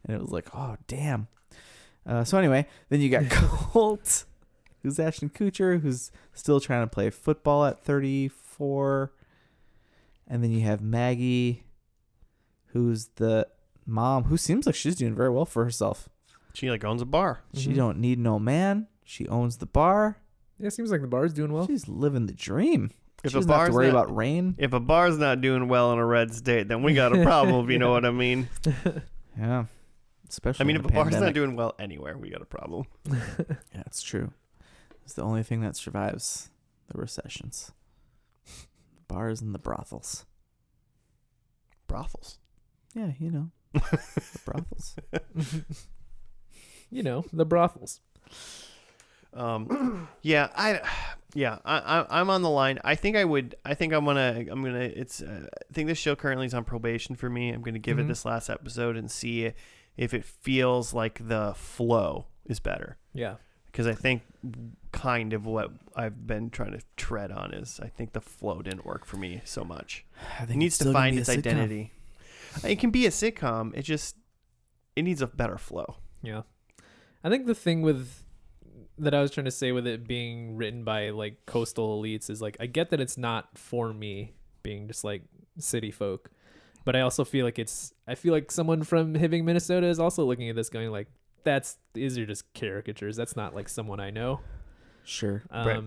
And it was like, oh, damn. So anyway, then you got Colt, who's Ashton Kutcher, who's still trying to play football at 34. And then you have Maggie, who's the mom, who seems like she's doing very well for herself. She like owns a bar. She don't need no man. She owns the bar. Yeah, seems like the bar's doing well. She's living the dream. If She a doesn't have to bar's worry not- about rain. If a bar's not doing well in a red state, then we got a problem. If you know what I mean. Yeah. Especially I mean, in if the a bar's not pandemic. doing well anywhere, we got a problem. Yeah, it's true. It's the only thing that survives the recessions. Bars and the brothels. Brothels. Yeah, you know. The brothels. You know, the brothels. I'm on the line. I think this show currently is on probation for me. I'm going to give it this last episode and see if it feels like the flow is better. Yeah. Because I think kind of what I've been trying to tread on is I think the flow didn't work for me so much. I think It needs it's to still gonna find be a its sitcom. identity. It can be a sitcom. It needs a better flow. Yeah. I think the thing that I was trying to say with it being written by like coastal elites is like I get that it's not for me being just like city folk, but I also feel like someone from Hibbing, Minnesota is also looking at this going like these are just caricatures. That's not like someone I know. Sure. Right.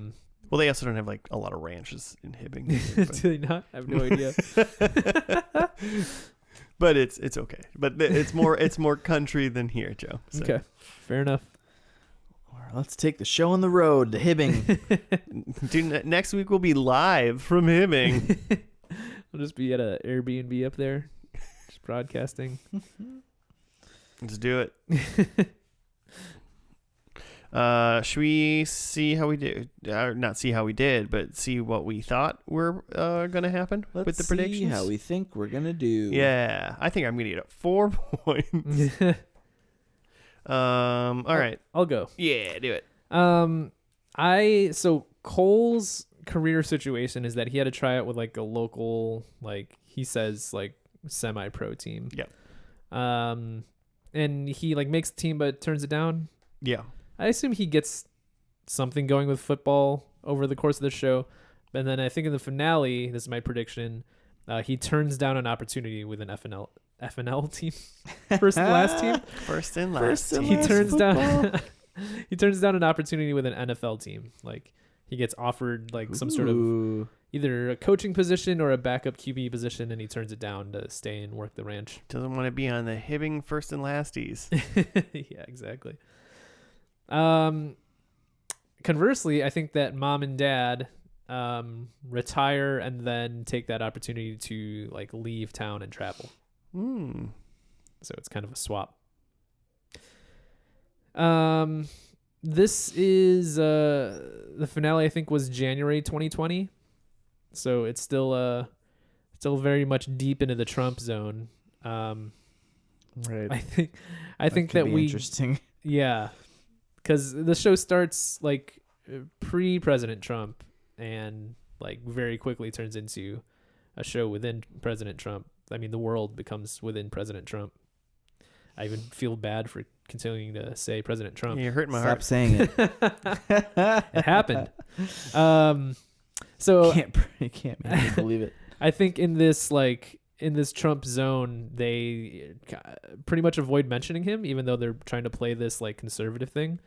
Well, they also don't have like a lot of ranches in Hibbing. Do they not? I have no idea. But it's okay. But it's more country than here, Joe. So. Okay. Fair enough. Let's take the show on the road to Hibbing. Dude, next week we'll be live from Hibbing. We'll just be at a Airbnb up there, just broadcasting. Let's do it. Should we see how we did? Not see how we did, but see what we thought were going to happen with the predictions. See how we think we're gonna do. Yeah, I think I'm going to get 4 points. All right. I'll go. Yeah, do it. So Cole's career situation is that he had to try out with like a local, like he says, like semi-pro team. Yep. And he like makes the team but turns it down. Yeah. I assume he gets something going with football over the course of the show. And then I think in the finale, this is my prediction, he turns down an opportunity with an FNL team. First and last team. First and last. and He last turns football. down he turns down an opportunity with an NFL team. Like he gets offered like some sort of Ooh. either a coaching position or a backup QB position, and he turns it down to stay and work the ranch. Doesn't want to be on the Hibbing first and lasties. Yeah, exactly. Conversely, I think that mom and dad retire and then take that opportunity to like leave town and travel. So it's kind of a swap. This is the finale, I think, was January 2020. So it's still very much deep into the Trump zone. Right. I think could that be we interesting. Yeah, because the show starts like pre-President Trump and like very quickly turns into a show within President Trump. I mean, the world becomes within President Trump. I even feel bad for continuing to say President Trump. You're hurting my Stop heart. saying it. It happened. So You can't make me believe it. I think in this Trump zone, they pretty much avoid mentioning him, even though they're trying to play this like conservative thing.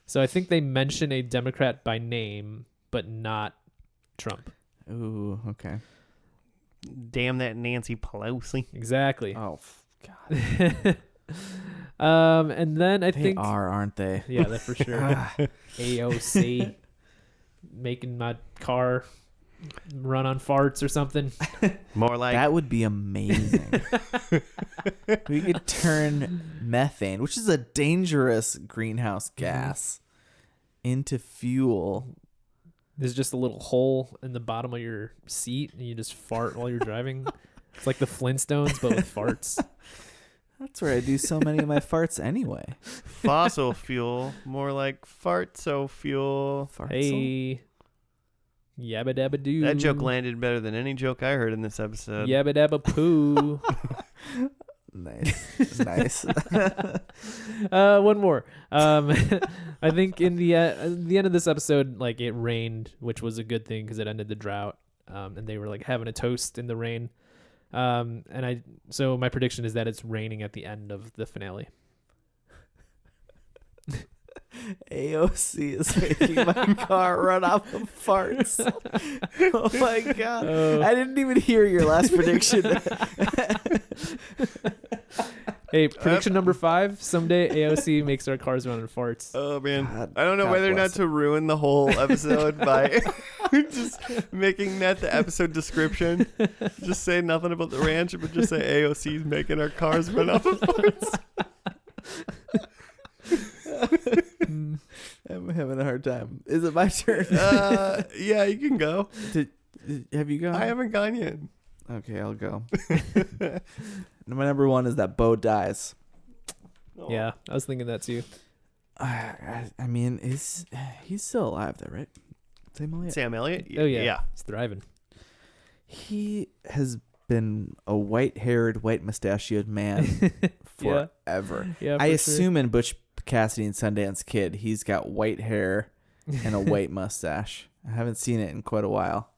So I think they mention a Democrat by name, but not Trump. Ooh, okay. Damn that Nancy Pelosi. Exactly. Oh, God. And then I They think are, aren't they? yeah, that for sure. AOC making my car run on farts or something. More like That would be amazing. We could turn methane, which is a dangerous greenhouse gas, into fuel. There's just a little hole in the bottom of your seat, and you just fart while you're driving. It's like the Flintstones, but with farts. That's where I do so many of my farts anyway. fossil fuel. More like fartso fuel. Hey, yabba dabba doo. That joke landed better than any joke I heard in this episode. Yabba dabba poo. Nice. Nice. One more. I think in the end of this episode, like it rained, which was a good thing because it ended the drought. And they were like having a toast in the rain. So my prediction is that it's raining at the end of the finale. AOC is making my car run off of farts. Oh my God. I didn't even hear your last prediction. Hey, prediction number 5. Someday AOC makes our cars run on farts. Oh man, God- I don't know God whether or not bless to ruin the whole episode by just making that the episode description. Just say nothing about the ranch, but just say AOC's making our cars run off of farts. I'm having a hard time. Is it my turn? Yeah, you can go. Have you gone? I haven't gone yet. Okay, I'll go. My number 1 is that Bo dies. Yeah, I was thinking that too. I mean, he's still alive though, right? Sam Elliott? Sam Elliott. Oh yeah, he's thriving. He has been a white-haired, white-mustachioed man Yeah. forever. Yeah, I for assume in Butch Cassidy and Sundance Kid, he's got white hair and a white mustache. I haven't seen it in quite a while.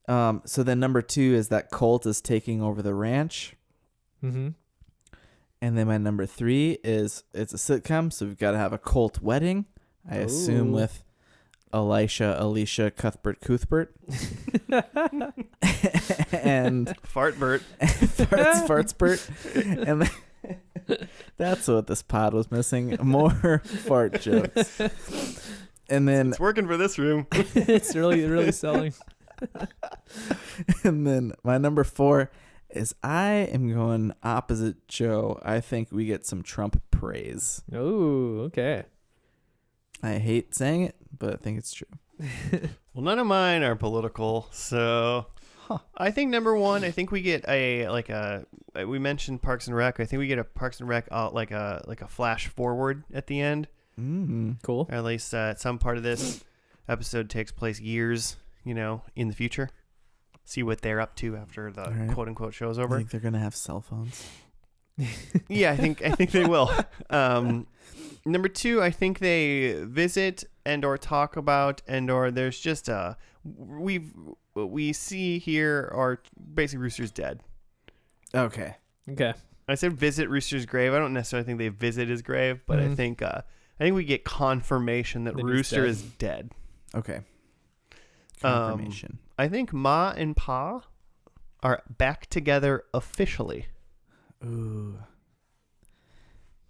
So then number 2 is that Colt is taking over the ranch. Sure. Mm-hmm. And then my number 3 is it's a sitcom, so we've got to have a Colt wedding. I assume Ooh. with Alicia, Cuthbert, and Fartbert. Fartsbert. And that's what this pod was missing. More fart jokes. And then It's working for this room. It's really selling. and then my number 4 is I am going opposite Joe. I think we get some Trump praise. Oh, okay. I hate saying it, but I think it's true. Well, none of mine are political, so I think number one, I think we get we mentioned Parks and Rec. I think we get a Parks and Rec like a flash forward at the end. Cool. Or at least some part of this episode takes place years, in the future. See what they're up to after the quote unquote show's I over. think they're gonna have cell phones. Yeah, I think they will. Number two, I think they visit and or talk about and or there's just what we see here are basically Rooster's dead. Okay. Okay. I said visit Rooster's grave. I don't necessarily think they visit his grave, but I think we get confirmation that Rooster is dead. Okay. Confirmation. I think Ma and Pa are back together officially. Ooh.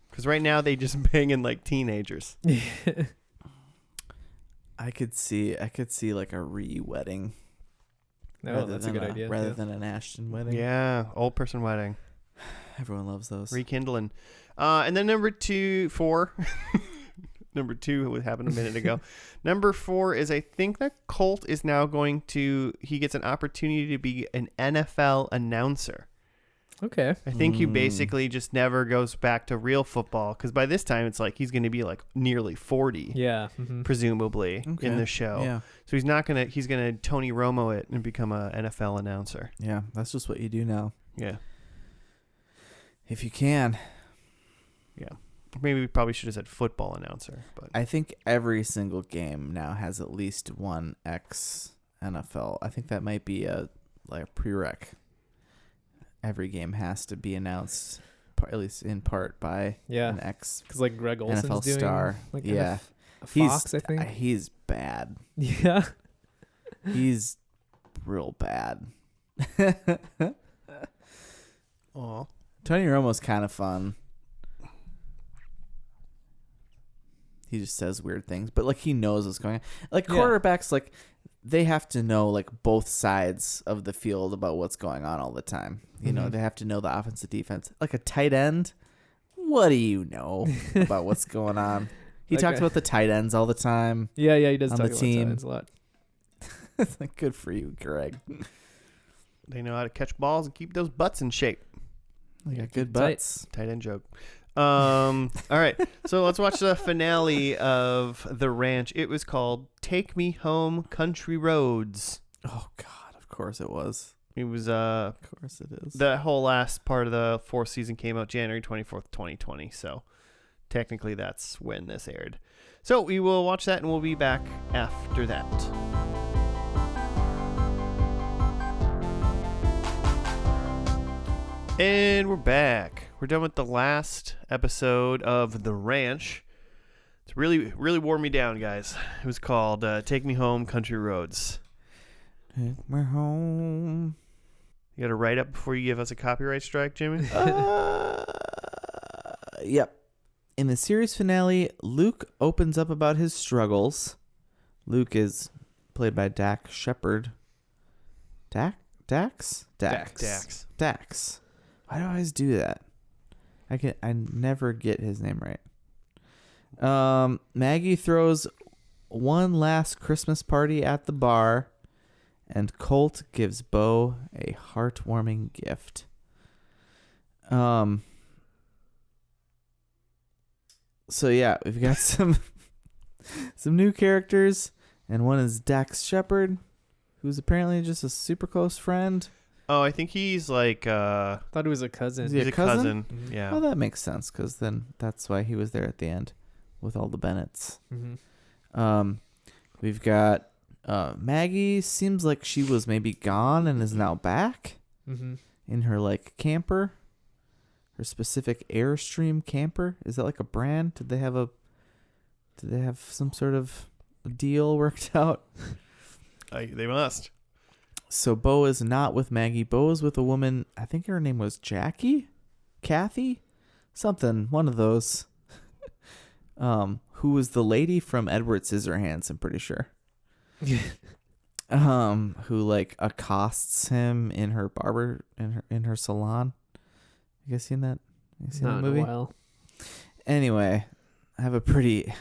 Because right now they just banging like teenagers. I could see like a re-wedding. No, that's a good idea. Rather than an Ashton wedding. Yeah, old person wedding. Everyone loves those. Rekindling. And then number 4. Number 2 what happened a minute ago. Number 4 is I think that Colt is now he gets an opportunity to be an NFL announcer. Okay. I think he basically just never goes back to real football because by this time it's like he's going to be like nearly 40. Yeah. Presumably in the show. Yeah. So he's going to Tony Romo it and become a NFL announcer. Yeah, that's just what you do now. Yeah. If you can. Yeah. Maybe we probably should have said football announcer, but I think every single game now has at least one ex-NFL. I think that might be a prereq. Every game has to be announced, at least in part, by an ex. Because like Greg Olson's NFL doing star. like Yeah. Fox, I think. He's bad. Yeah. He's real bad. Aw. Tony Romo's kind of fun. He just says weird things, but like he knows what's going on. Like quarterbacks, like they have to know like both sides of the field about what's going on all the time. You know, they have to know the offense and defense. Like a tight end, what do you know about what's going on? He talks about the tight ends all the time. Yeah, he does on talk the about team. tight ends a lot. It's like good for you, Greg. They know how to catch balls and keep those butts in shape. They got good butts. Tight end joke. All right, so let's watch the finale of The Ranch. It was called Take Me Home, Country Roads. Oh God, of course it was. It was Of course it is. the whole last part of the 4th season came out January 24th, 2020. So technically that's when this aired. So we will watch that and we'll be back after that. And we're back. We're done with the last episode of The Ranch. It's really wore me down, guys. It was called Take Me Home, Country Roads. Take me home. You got to write up before you give us a copyright strike, Jimmy? Yep. In the series finale, Luke opens up about his struggles. Luke is played by Dax Shepard. Dax. Why do I always do that? I never get his name right. Maggie throws one last Christmas party at the bar, and Colt gives Bo a heartwarming gift. So yeah, we've got some new characters, and one is Dax Shepard, who's apparently just a super close friend. Oh, I think he's like... Thought he was a cousin. Is he he's a cousin? Mhm. Yeah. Well, that makes sense, because then that's why he was there at the end with all the Bennetts. Mm-hmm. We've got Maggie. Seems like she was maybe gone and is now back in her like camper, her specific Airstream camper. Is that like a brand? Did they have some sort of deal worked out? They must. So Bo is not with Maggie. Bo is with a woman. I think her name was Kathy, something. One of those. Who was the lady from Edward Scissorhands? I'm pretty sure. Who like accosts him in her barber in her salon. You guys seen that? You seen that movie? In a while. Anyway, I have a pretty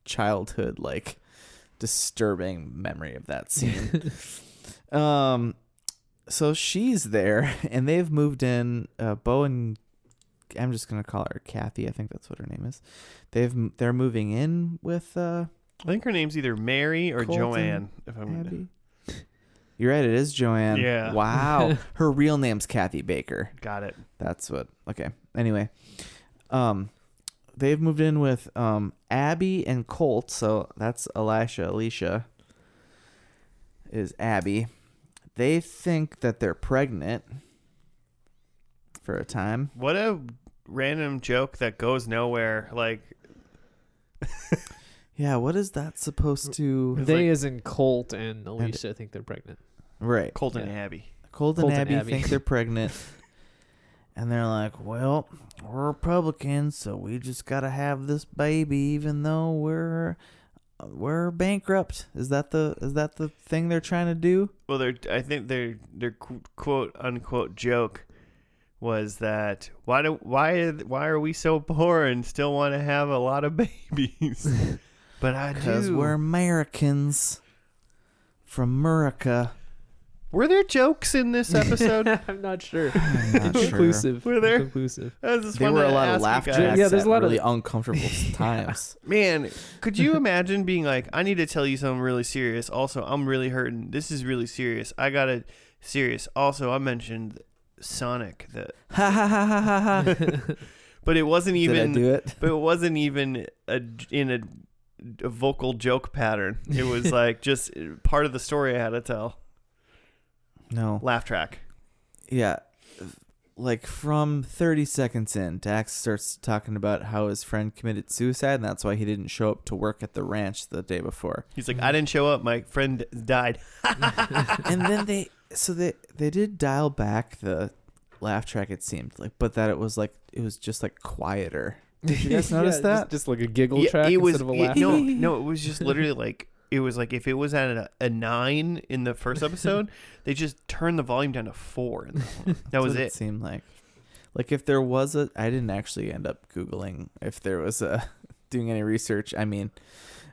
childhood like disturbing memory of that scene. So she's there, and they've moved in. Bo and I'm just gonna call her Kathy. I think that's what her name is. They're moving in with I think her name's either Mary or Colton, Joanne. If I'm Abby. You're right. It is Joanne. Yeah. Wow. Her real name's Kathy Baker. got it. That's what. Okay. Anyway, they've moved in with Abby and Colt. So that's Alicia is Abby. They think that they're pregnant for a time. What a random joke that goes nowhere. Like, Yeah, what is that supposed to? It's They like- as in Colt and Alicia think they're pregnant. Right. Colton Yeah. Abbey. Colt and Colt and Abby Abby. think they're pregnant. And they're like, well, we're Republicans, so we just got to have this baby even though we're bankrupt. Is that the thing they're trying to do? Well, I think their quote unquote joke was that why are we so poor and still want to have a lot of babies? But I Because do. we're Americans from America. Were there jokes in this episode? I'm not sure. I'm not sure. Conclusive. Were there? Conclusive. I just There wanted were a to lot of ask laugh you tracks guys. Yeah, there's at a lot of- really uncomfortable times. Man, could you imagine being like, I need to tell you something really serious. Also, I'm really hurting. This is really serious. I got to serious. Also, I mentioned Sonic, Ha ha ha ha ha ha. but it wasn't Did I even. do it? But it wasn't even in a vocal joke pattern. It was like just part of the story I had to tell. No. Laugh track. Yeah. Like from 30 seconds in, Dax starts talking about how his friend committed suicide, and that's why he didn't show up to work at the ranch the day before. He's like, I didn't show up. My friend died. And then they did dial back the laugh track, it seemed like, but that it was just like quieter. Did you guys notice Yeah, that? Just like a giggle Yeah, track it was instead of a laugh. no, it was just literally like it was like if it was at a 9 in the first episode, they just turned the volume down to 4. In that one. That was That's what it. seemed like. Like if there was I didn't actually end up Googling if there was doing any research. I mean,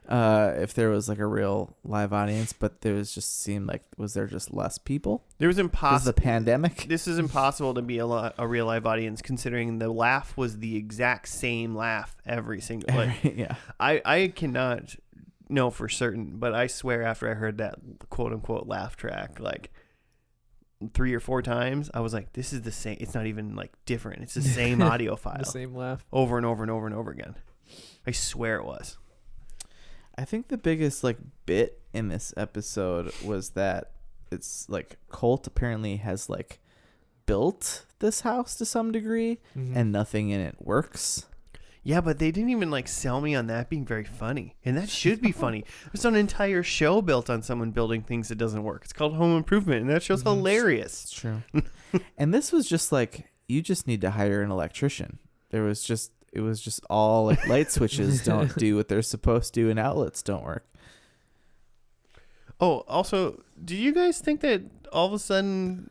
if there was like a real live audience, but there seemed like, was there just less people? There was Was the impossible. pandemic? This is impossible to be a real live audience, considering the laugh was the exact same laugh every single. Like, Yeah. I cannot know for certain, but I swear after I heard that quote unquote laugh track like 3 or 4 times, I was like, this is the same. It's not even like different. It's the same audio file The same laugh. over and over and over and over again. I swear it was. I think the biggest like bit in this episode was that it's like Colt apparently has like built this house to some degree Mhm. and nothing in it works. Yeah, but they didn't even like sell me on that being very funny. And that should be funny. There's an entire show built on someone building things that doesn't work. It's called Home Improvement, and that show's Mhm. hilarious. It's true. And this was just like, you just need to hire an electrician. It was just all like light switches don't do what they're supposed to and outlets don't work. Oh, also, do you guys think that all of a sudden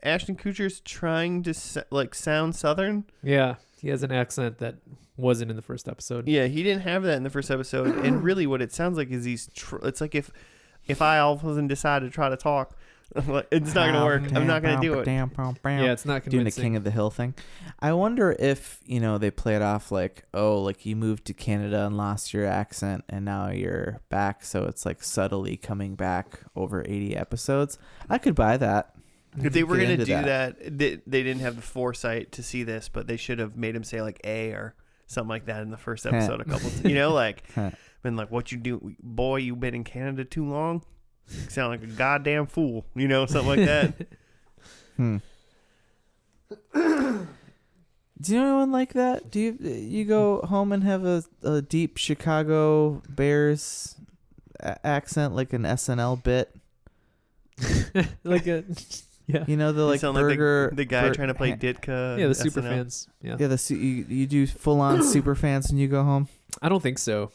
Ashton Kutcher's trying to sound Southern? Yeah, he has an accent that wasn't in the first episode. Yeah, he didn't have that in the first episode, and really, what it sounds like is it's like if I all of a sudden decide to try to talk, it's not gonna work. I'm not gonna do it. Yeah, it's not Doing the convincing. King of the Hill thing. I wonder if, they play it off like, oh, like you moved to Canada and lost your accent and now you're back. So it's like subtly coming back over 80 episodes. I could buy that. If they were Get gonna into do that, they didn't have the foresight to see this, but they should have made him say like "a" or something like that in the first episode. A couple, been like, "What you do, boy? You been in Canada too long? You sound like a goddamn fool." Something like that. Do you know anyone like that? Do you go home and have a deep Chicago Bears accent, like an SNL bit? Like a yeah. The You like sound burger. like the guy trying to play Ditka. Yeah, in the super SNL. fans. Yeah. Yeah, you do full on super fans when you go home. I don't think so.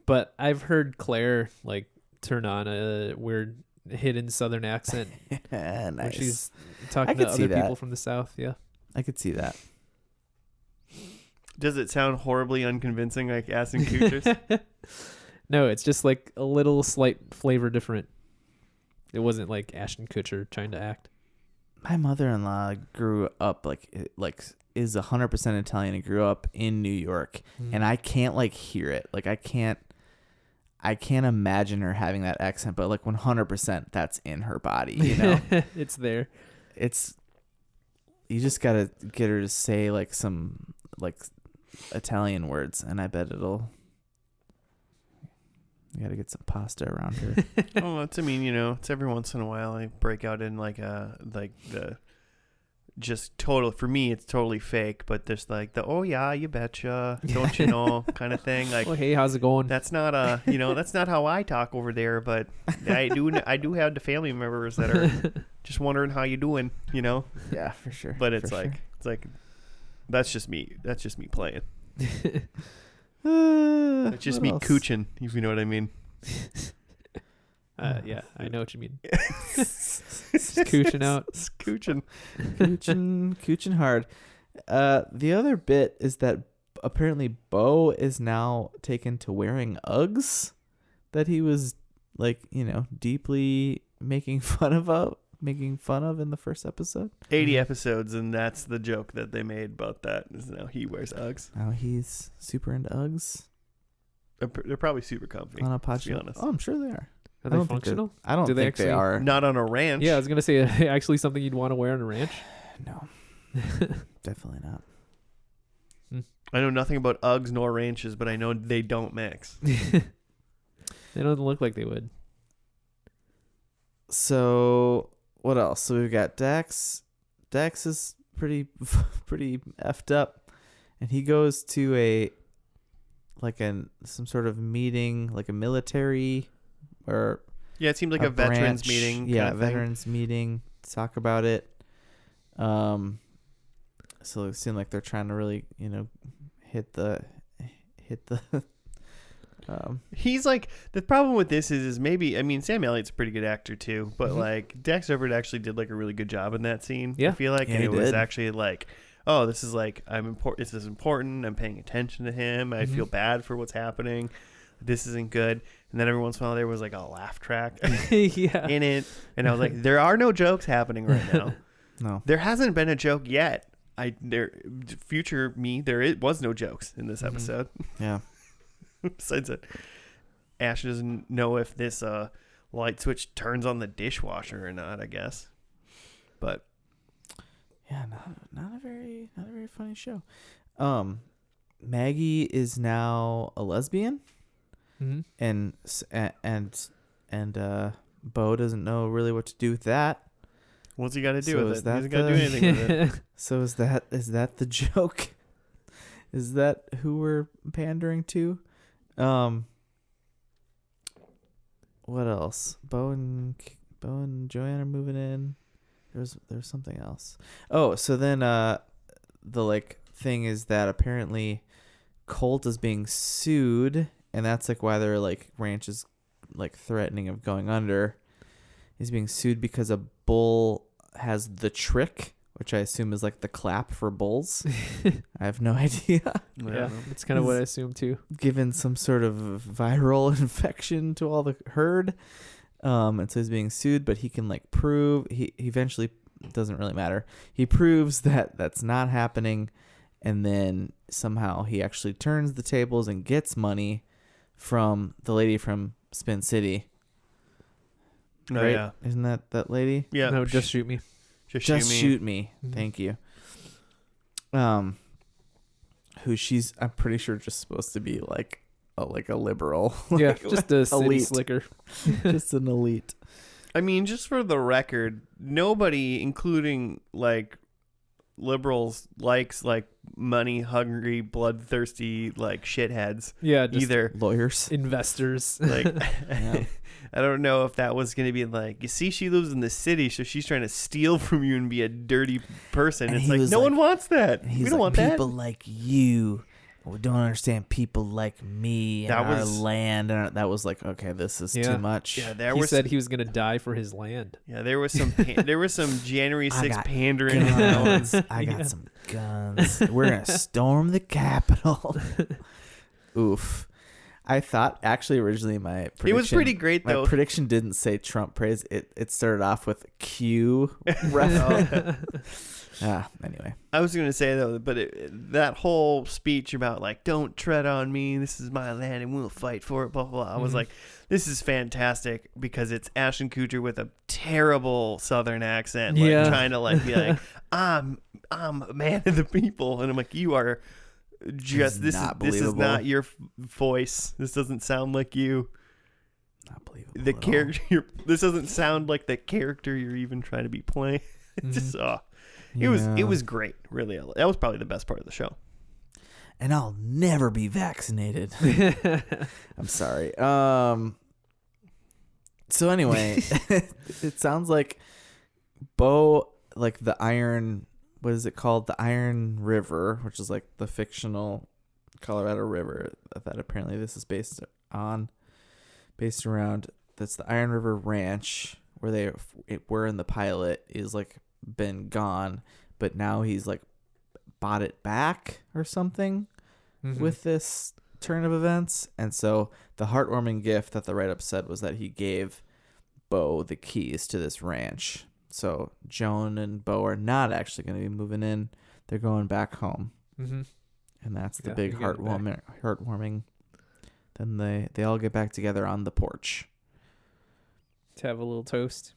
But I've heard Claire like turn on a weird hidden southern accent when Nice. she's I talking could to see other that. people from the south. Yeah. I could see that. Does it sound horribly unconvincing, like Ashton Kutcher's? No, it's just like a little slight flavor different. It wasn't like Ashton Kutcher trying to act. My mother-in-law grew up is 100% Italian and grew up in New York, and I can't like hear it. Like I can't imagine her having that accent, but like 100% that's in her body, you know? It's there. You just got to get her to say like some like Italian words, and I bet you got to get some pasta around her. Oh, it's it's every once in a while I break out in just total, for me it's totally fake, but there's like the oh yeah you betcha, don't you know kind of thing, like Oh, hey, how's it going? that's not that's not how I talk over there, but I do have the family members that are just wondering how you doing, Yeah, for sure. but it's for like sure. it's like that's just me playing, it's just What me else? cooching, if you know what I mean. Yeah, I know what you mean. Scooching out. Scooching. Cooching hard. The other bit is that apparently Bo is now taken to wearing Uggs that he was like, deeply making fun of in the first episode. 80 episodes, and that's the joke that they made about that, is now he wears Uggs. Now he's super into Uggs They're probably super comfy, on a to be podcast. honest. Oh, I'm sure they are. Are I they don't think they're- functional? I don't Do they think they actually- are. Not on a ranch. Yeah, I was gonna say actually something you'd want to wear on a ranch. No, definitely not. I know nothing about Uggs nor ranches, but I know they don't mix. They don't look like they would. So what else? So we've got Dax. Dax is pretty effed up, and he goes to some sort of meeting, like a military or Yeah, it seemed like a veterans branch. meeting. Yeah, kind of thing. veterans meeting to talk about it. So it seemed like they're trying to really, hit the. He's like, the problem with this is maybe, Sam Elliott's a pretty good actor too, but like Dax Everett actually did like a really good job in that scene. Yeah. I feel like, Yeah, and he it was did. actually like, oh, this is like, this is important. I'm paying attention to him. I feel bad for what's happening. This isn't good. And then every once in a while there was like a laugh track Yeah. in it. And I was like, there are no jokes happening right now. No. There hasn't been a joke yet. Future me, was no jokes in this episode. Yeah. Besides that, Ash doesn't know if this light switch turns on the dishwasher or not, I guess. But Yeah, not a very funny show. Maggie is now a lesbian, Mhm. and Bo doesn't know really what to do with that. what's he got to do So with is it? He that hasn't got to do anything with it. So is that the joke? Is that who we're pandering to? What else? Bo and Joanne are moving in. There's something else. Oh, so then the thing is that apparently Colt is being sued, and that's like why their ranch is threatening of going under. He's being sued because a bull has the trick, which I assume is like the clap for bulls. I have no idea. Yeah, that's kind of what I assumed too. Given some sort of viral infection to all the herd. And so he's being sued, but he can prove, he eventually, doesn't really matter. He proves that that's not happening. And then somehow he actually turns the tables and gets money from the lady from Spin City. Oh, Right? yeah. Isn't that lady? Yeah. No, just shoot me. Just Shoot me. Mhm. Thank you. Who she's, I'm pretty sure, just supposed to be a liberal. Yeah, just a city elite. slicker. Just an elite. Just for the record, nobody, including liberals, likes money hungry, bloodthirsty shitheads Yeah, just either. Lawyers. investors. Yeah. I don't know if that was going to be you see, she lives in the city, so she's trying to steal from you and be a dirty person. And It's he was no one wants that. And he's We don't want people that. like you don't understand people like me and That our was- land. And that was okay, this is Yeah. too much. Yeah, there He was said he was gonna die for his land. Yeah, there was some there was some January I 6th got pandering. guns. I got Yeah. some guns. We're gonna storm the Capitol. Oof. I thought actually originally my prediction, It was pretty great my though. prediction didn't say Trump praise. It started off with Q reference. Anyway. I was gonna say though, but that whole speech about like, don't tread on me, this is my land and we'll fight for it, blah blah blah. I was like, this is fantastic because it's Ashton Kutcher with a terrible Southern accent, like trying to like be like, I'm a man of the people, and I'm like, you are just this is not your voice. This doesn't sound like you. Not believable. The character. This doesn't sound like the character you're even trying to be playing. Just It was great, really. That was probably the best part of the show. And I'll never be vaccinated. I'm sorry. So anyway, it sounds like Bo, like the Iron, what is it called? The Iron River, which is like the fictional Colorado River that apparently this is based around. That's the Iron River Ranch where they were in the pilot is like been gone, but now he's like bought it back or something with this turn of events. And so the heartwarming gift that the write-up said was that he gave Bo the keys to this ranch. So Joan and Bo are not actually going to be moving in. They're going back home. And that's the big heartwarming. Then they all get back together on the porch to have a little toast.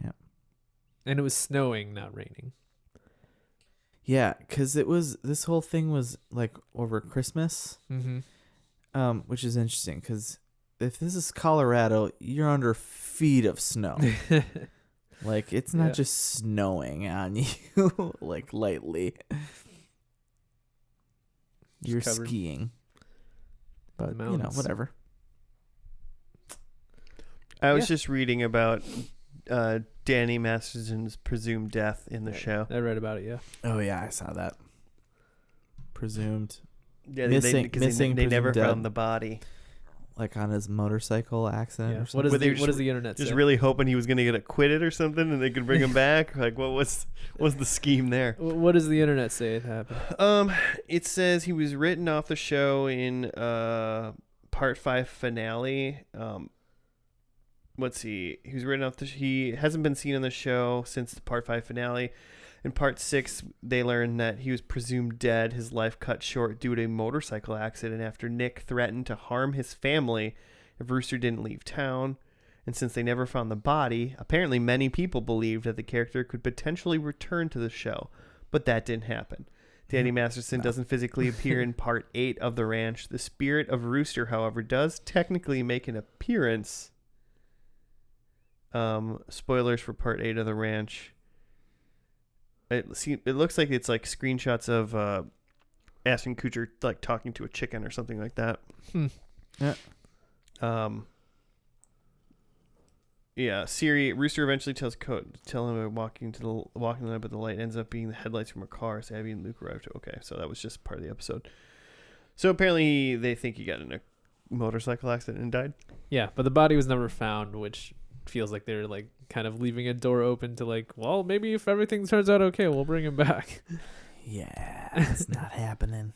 Yeah. And it was snowing, not raining. Yeah, because this whole thing was like over Christmas, which is interesting because if this is Colorado, you're under feet of snow. Like, it's not just snowing on you, like, lightly. You're skiing. But, you know, whatever. I was just reading about Danny Masterson's presumed death in the show. I read about it, yeah. Oh, yeah, I saw that. Presumed. Yeah, missing. They never found the body. Like on his motorcycle accident or something. What does the internet say? Just really hoping he was going to get acquitted or something and they could bring him back? Like, what was the scheme there? What does the internet say it happened? It says he was written off the show in part 5 finale. Let's see. He was written off. He hasn't been seen on the show since the part 5 finale. In part 6, they learned that he was presumed dead, his life cut short due to a motorcycle accident after Nick threatened to harm his family if Rooster didn't leave town. And since they never found the body, apparently many people believed that the character could potentially return to the show, but that didn't happen. Danny Masterson doesn't physically appear in part 8 of The Ranch. The spirit of Rooster, however, does technically make an appearance. Spoilers for part 8 of The Ranch. It looks like it's like screenshots of Ashton Kutcher like talking to a chicken or something like that. Yeah. Yeah. Siri. Rooster eventually tell him about walking the line, but the light ends up being the headlights from a car. So Abby and Luke arrived. Okay, so that was just part of the episode. So apparently they think he got in a motorcycle accident and died. Yeah, but the body was never found, which feels like they're like kind of leaving a door open to like, well, maybe if everything turns out okay, we'll bring him back. Yeah, it's not happening.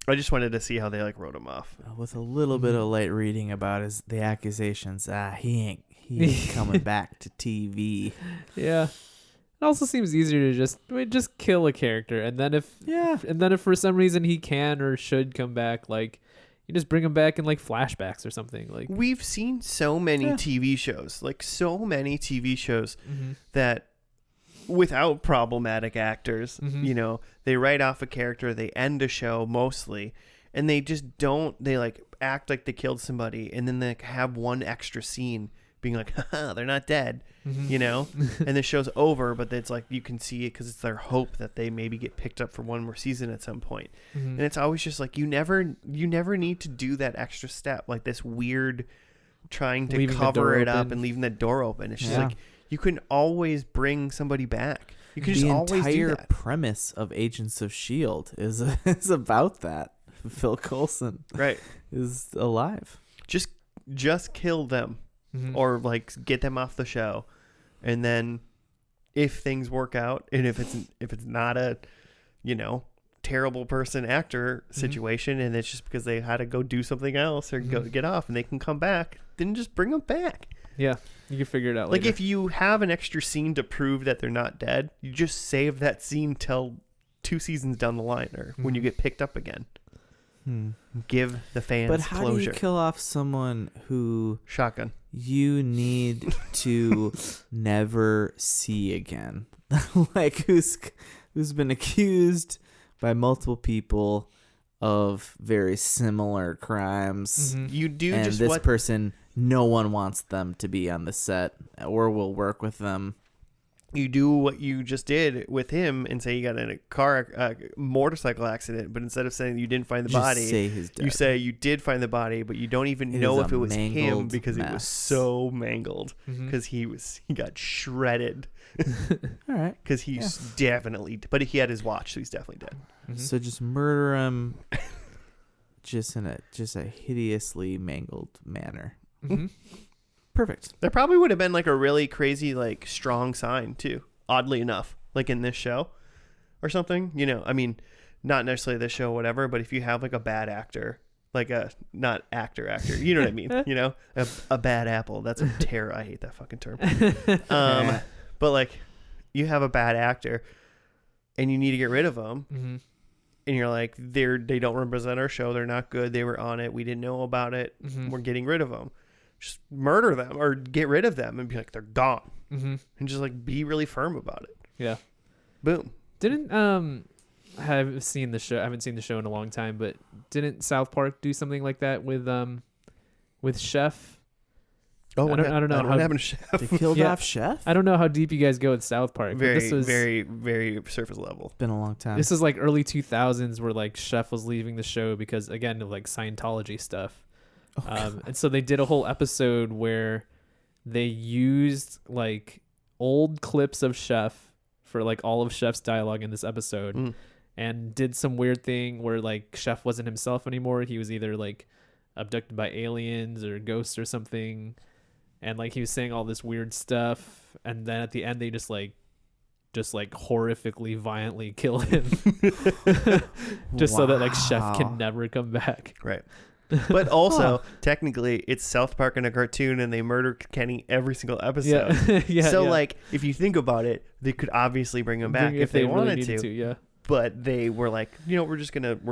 I just wanted to see how they like wrote him off. With a little bit of light reading about the accusations. He ain't coming back to TV. Yeah. It also seems easier to just kill a character, and then if for some reason he can or should come back, like, you just bring him back in like flashbacks or something. Like, we've seen so many TV shows, that without problematic actors, you know, they write off a character, they end a show mostly, and they just don't, they like act like they killed somebody, and then they have one extra scene being like, haha, they're not dead, you know, and the show's over, but it's like you can see it because it's their hope that they maybe get picked up for one more season at some point. And it's always just like you never need to do that extra step, like this weird trying to cover it up and leaving the door open. It's just like you can always bring somebody back. You can just always do that. The entire premise of Agents of S.H.I.E.L.D. is about that. Phil Coulson is alive. Just kill them. Or like get them off the show, and then if things work out, and if it's not a, you know, terrible person actor situation, and it's just because they had to go do something else or go get off, and they can come back. Then just bring them back. Yeah, you can figure it out later. Like if you have an extra scene to prove that they're not dead, you just save that scene till 2 seasons down the line or when you get picked up again. Give the fans But how closure. do you kill off someone who Shotgun. you need to never see again? Like who's been accused by multiple people of very similar crimes. You do And just this what person, no one wants them to be on the set or will work with them. you do what you just did with him and say you got in a motorcycle accident, but instead of saying you didn't find the Just body, say he's dead. you say you did find the body, but you don't even It know is if a it was him mangled because it was mess. so mangled because he got shredded All right. because he's definitely, but he had his watch, so he's definitely dead. So just murder him just in a hideously mangled manner. Perfect. There probably would have been like a really crazy, like strong sign too, oddly enough, like in this show or something, you know, I mean, not necessarily this show, whatever, but if you have like a bad actor, like a, not actor, you know what I mean? You know, a bad apple. That's a terror. I hate that fucking term. But like you have a bad actor and you need to get rid of them. And you're like, they don't represent our show. They're not good. They were on it. We didn't know about it. We're getting rid of them. Just murder them or get rid of them and be like, they're gone. And just like be really firm about it. Yeah. Boom. Didn't I haven't seen the show in a long time, but didn't South Park do something like that with Chef? Oh, I don't know what how- happened to Chef? They killed Yeah. off Chef? I don't know how deep you guys go with South Park. But Very, this was very, very surface level. Been a long time. This is like early 2000s where like Chef was leaving the show because again of like Scientology stuff. And so they did a whole episode where they used like old clips of Chef for like all of Chef's dialogue in this episode and did some weird thing where like Chef wasn't himself anymore. He was either like abducted by aliens or ghosts or something. And like he was saying all this weird stuff. And then at the end they just horrifically violently kill him just so that like Chef can never come back. Right. But also, technically, it's South Park in a cartoon, and they murder Kenny every single episode. So, like, if you think about it, they could obviously bring him back if they really wanted needed to. Yeah. But they were like, you know, we're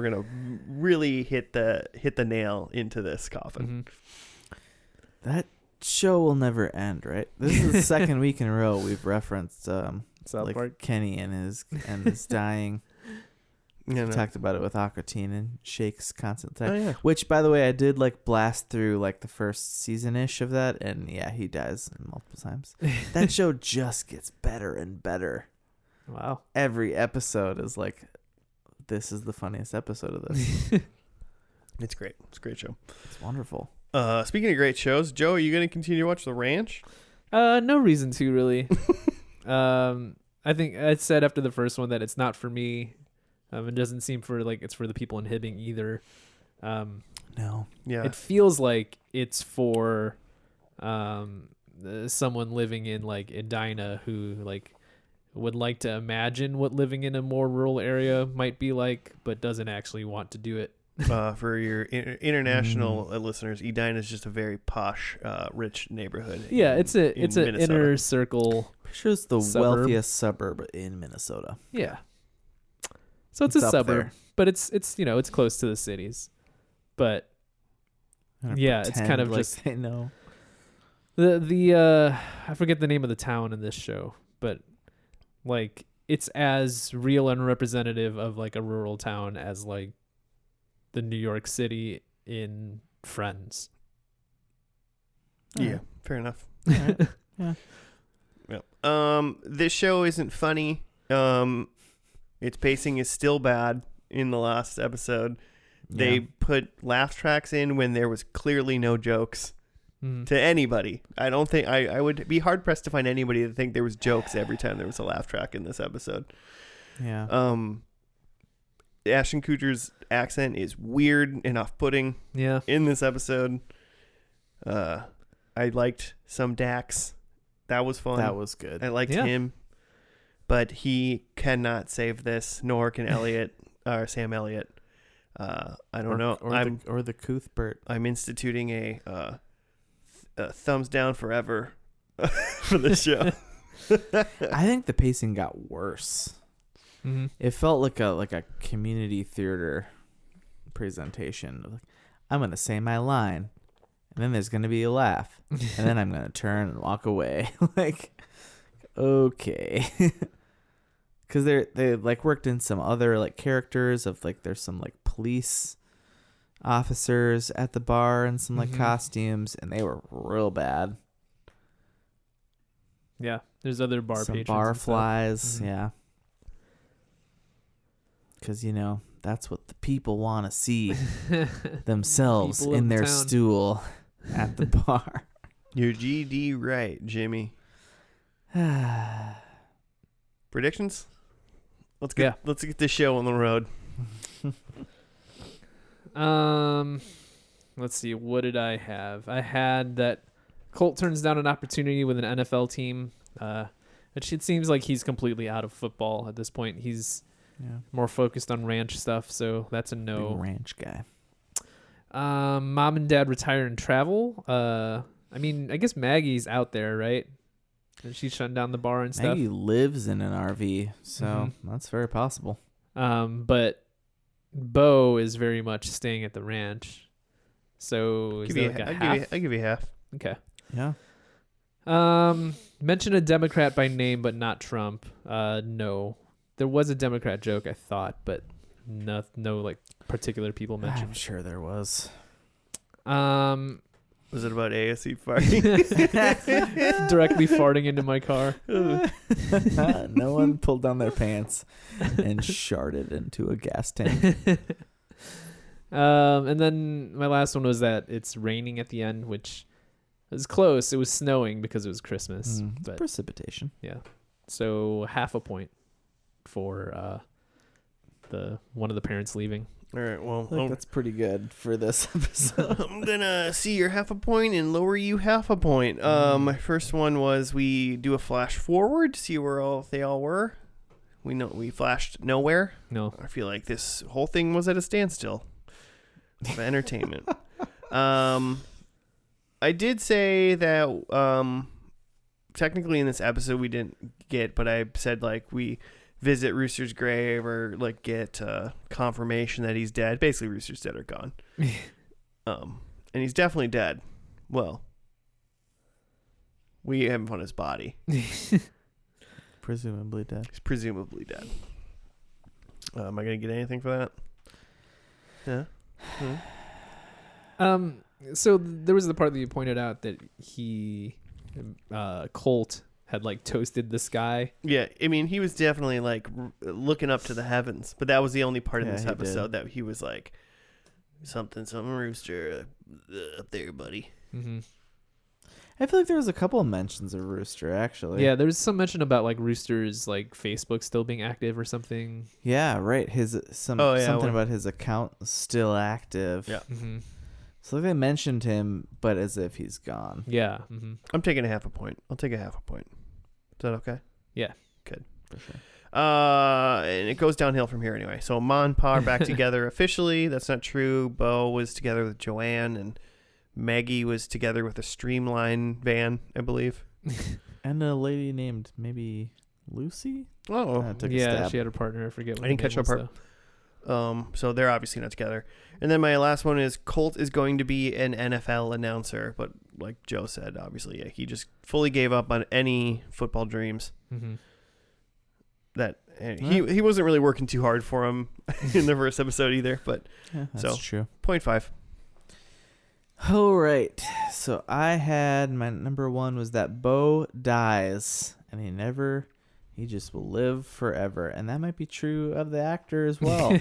gonna really hit the nail into this coffin. That show will never end, right? This is the second week in a row we've referenced South Park. Kenny and his dying. You know. Talked about it with Aquatine and Shake's constant attack. Oh, yeah. Which, by the way, I did like blast through like the first season-ish of that, and yeah, he dies multiple times. That show just gets better and better. Wow. Every episode is like, this is the funniest episode of this. It's great. It's a great show. It's wonderful. Speaking of great shows, Joe, are you going to continue to watch The Ranch? No reason to really. I think I said after the first one that it's not for me. It doesn't seem for like it's for the people in Hibbing either. No. Yeah. It feels like it's for someone living in like Edina who like would like to imagine what living in a more rural area might be like, but doesn't actually want to do it. For your international listeners, Edina is just a very posh, rich neighborhood. Yeah, it's an Minnesota. inner circle. Sure, the Suburb. wealthiest suburb in Minnesota. Yeah. So it's It's a up suburb, there. but it's it's close to the cities. But I'm gonna yeah, it's pretend kind of like just they know. the I forget the name of the town in this show, but like it's as real and representative of like a rural town as like the New York City in Friends. Yeah, fair enough. Alright. Yeah. Yeah. This show isn't funny. Its pacing is still bad in the last episode. They put laugh tracks in when there was clearly no jokes to anybody. I don't think I would be hard pressed to find anybody to think there was jokes every time there was a laugh track in this episode. Yeah. Ashton Kutcher's accent is weird and off-putting Yeah. in this episode. I liked some Dax. That was fun. That was good. I liked Yeah. him, but he cannot save this, nor can Elliot. or Sam Elliott. I don't know. Or the Cuthbert. I'm instituting a thumbs down forever for the show. I think the pacing got worse. Mm-hmm. It felt like a community theater presentation. Like, I'm gonna say my line, and then there's gonna be a laugh, and then I'm gonna turn and walk away. Like, okay, because they like worked in some other like characters of like there's some like police officers at the bar and some like Mhm. costumes, and they were real bad. Yeah, there's other bar Some patrons. bar and stuff. flies, Mhm. yeah. Because that's what the people want to see themselves People of in the their town. stool at the bar. You're GD right, Jimmy. Predictions? Let's get this show on the road. Let's see. What did I have? I had that Colt turns down an opportunity with an NFL team. It seems like he's completely out of football at this point. He's Yeah. more focused on ranch stuff, so that's a Big no. ranch guy. Mom and dad retire and travel. I mean, I guess Maggie's out there, right? And she's shutting down the bar and stuff. Maggie lives in an RV, so Mhm. that's very possible. But Bo is very much staying at the ranch. So is there like a half? I'll give you half. Okay. Yeah. Mention a Democrat by name, but not Trump. No, there was a Democrat joke I thought, but no like particular people I'm mentioned. sure there was. Was it about ASC party? Directly farting into my car. No one pulled down their pants and sharted into a gas tank. And then my last one was that it's raining at the end, which was close. It was snowing because it was Christmas, It's but precipitation. yeah. So half a point for the one of the parents leaving. All right, well, I think that's pretty good for this episode. I'm gonna see your half a point and lower you half a point. My first one was we do a flash forward to see where they all were. We flashed nowhere. No. I feel like this whole thing was at a standstill of entertainment. I did say that technically in this episode we didn't get, but I said like we visit Rooster's grave or like get confirmation that he's dead. Basically, Rooster's dead or gone. And he's definitely dead. Well, we haven't found his body. Presumably dead. He's presumably dead. Am I gonna get anything for that? Yeah. So there was the part that you pointed out that Colt had like toasted the sky. Yeah, I mean, he was definitely like looking up to the heavens, but that was the only part in Yeah, this he episode that he was like, something Rooster up there, buddy. Mm-hmm. I feel like there was a couple of mentions of Rooster, actually. Yeah, there was some mention about like Rooster's like Facebook still being active or something. Yeah, right. Something about his account still active. Yeah. Mm-hmm. So they mentioned him, but as if he's gone. Yeah. Mm-hmm. I'm taking a half a point. I'll take a half a point. Is that okay? Yeah. Good. For sure. And it goes downhill from here anyway. So Ma and Pa are back together officially. That's not true. Bo was together with Joanne, and Maggie was together with a Streamline van, I believe. And a lady named maybe Lucy? Oh, Took a Yeah, stab. she had a partner. I forget what I didn't her catch name that was, part. So they're obviously not together. And then my last one is Colt is going to be an NFL announcer, but like Joe said, obviously, yeah, he just fully gave up on any football dreams. though. Mm-hmm. That and he wasn't really working too hard for him in the first episode either. But Yeah, that's So- true. 0.5. All right. So I had my number one was that Bo dies and he just will live forever. And that might be true of the actor as well.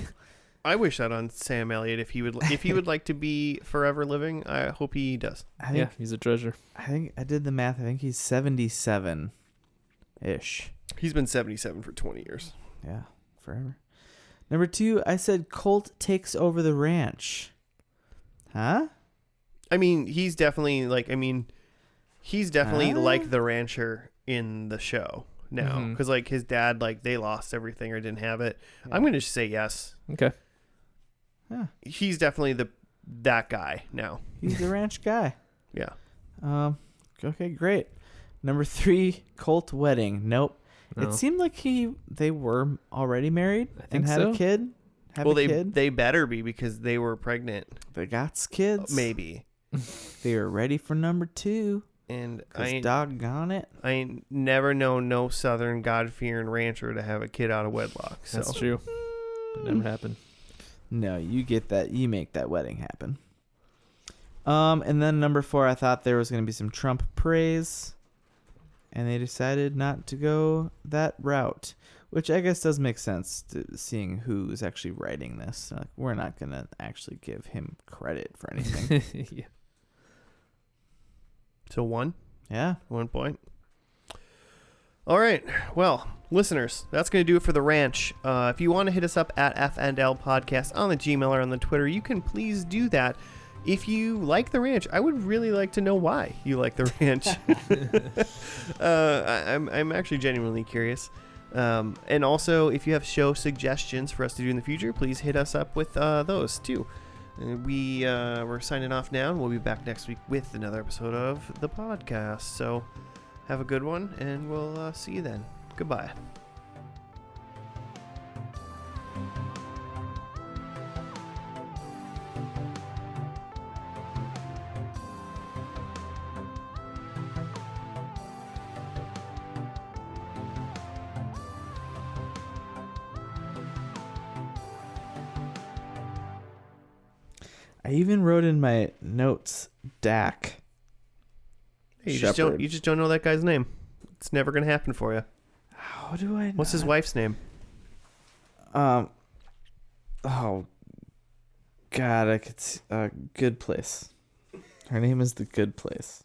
I wish that on Sam Elliott if he would like to be forever living. I hope he does. I Yeah, think he's a treasure. I did the math. I think he's 77 ish. He's been 77 for 20 years. Yeah, forever. Number two, I said Colt takes over the ranch. Huh? I mean, he's definitely like the rancher in the show. now Mhm. because like his dad, like they lost everything or didn't have it. Yeah. I'm gonna just say yes. Okay. Yeah, He's definitely that guy now. he's the ranch guy. Yeah. Okay, great. Number 3, Colt wedding. Nope. No. It seemed like they were already married I think and had so. a kid. Have Well, a kid. they better be because they were pregnant. They got kids. Maybe. They were ready for number 2. And I 'Cause ain't, doggone it. I ain't never known no Southern God-fearing rancher to have a kid out of wedlock. So. That's true. It never happened. No, you get that. You make that wedding happen. And then number 4, I thought there was going to be some Trump praise, and they decided not to go that route, which I guess does make sense seeing who's actually writing this. Like, we're not going to actually give him credit for anything. Yeah. So 1 Yeah. point. All right. Well, listeners, that's going to do it for the ranch. If you want to hit us up at FNL Podcast on the Gmail or on the Twitter, you can please do that. If you like the ranch, I would really like to know why you like the ranch. I'm actually genuinely curious. And also, if you have show suggestions for us to do in the future, please hit us up with those too. We're signing off now, and we'll be back next week with another episode of the podcast. So have a good one, and we'll see you then. Goodbye. I even wrote in my notes Dak. Hey, you Shepherd. just don't know that guy's name. It's never gonna happen for you. How do I? What's his wife's name? Oh, God, I could see, Good Place. Her name is The Good Place.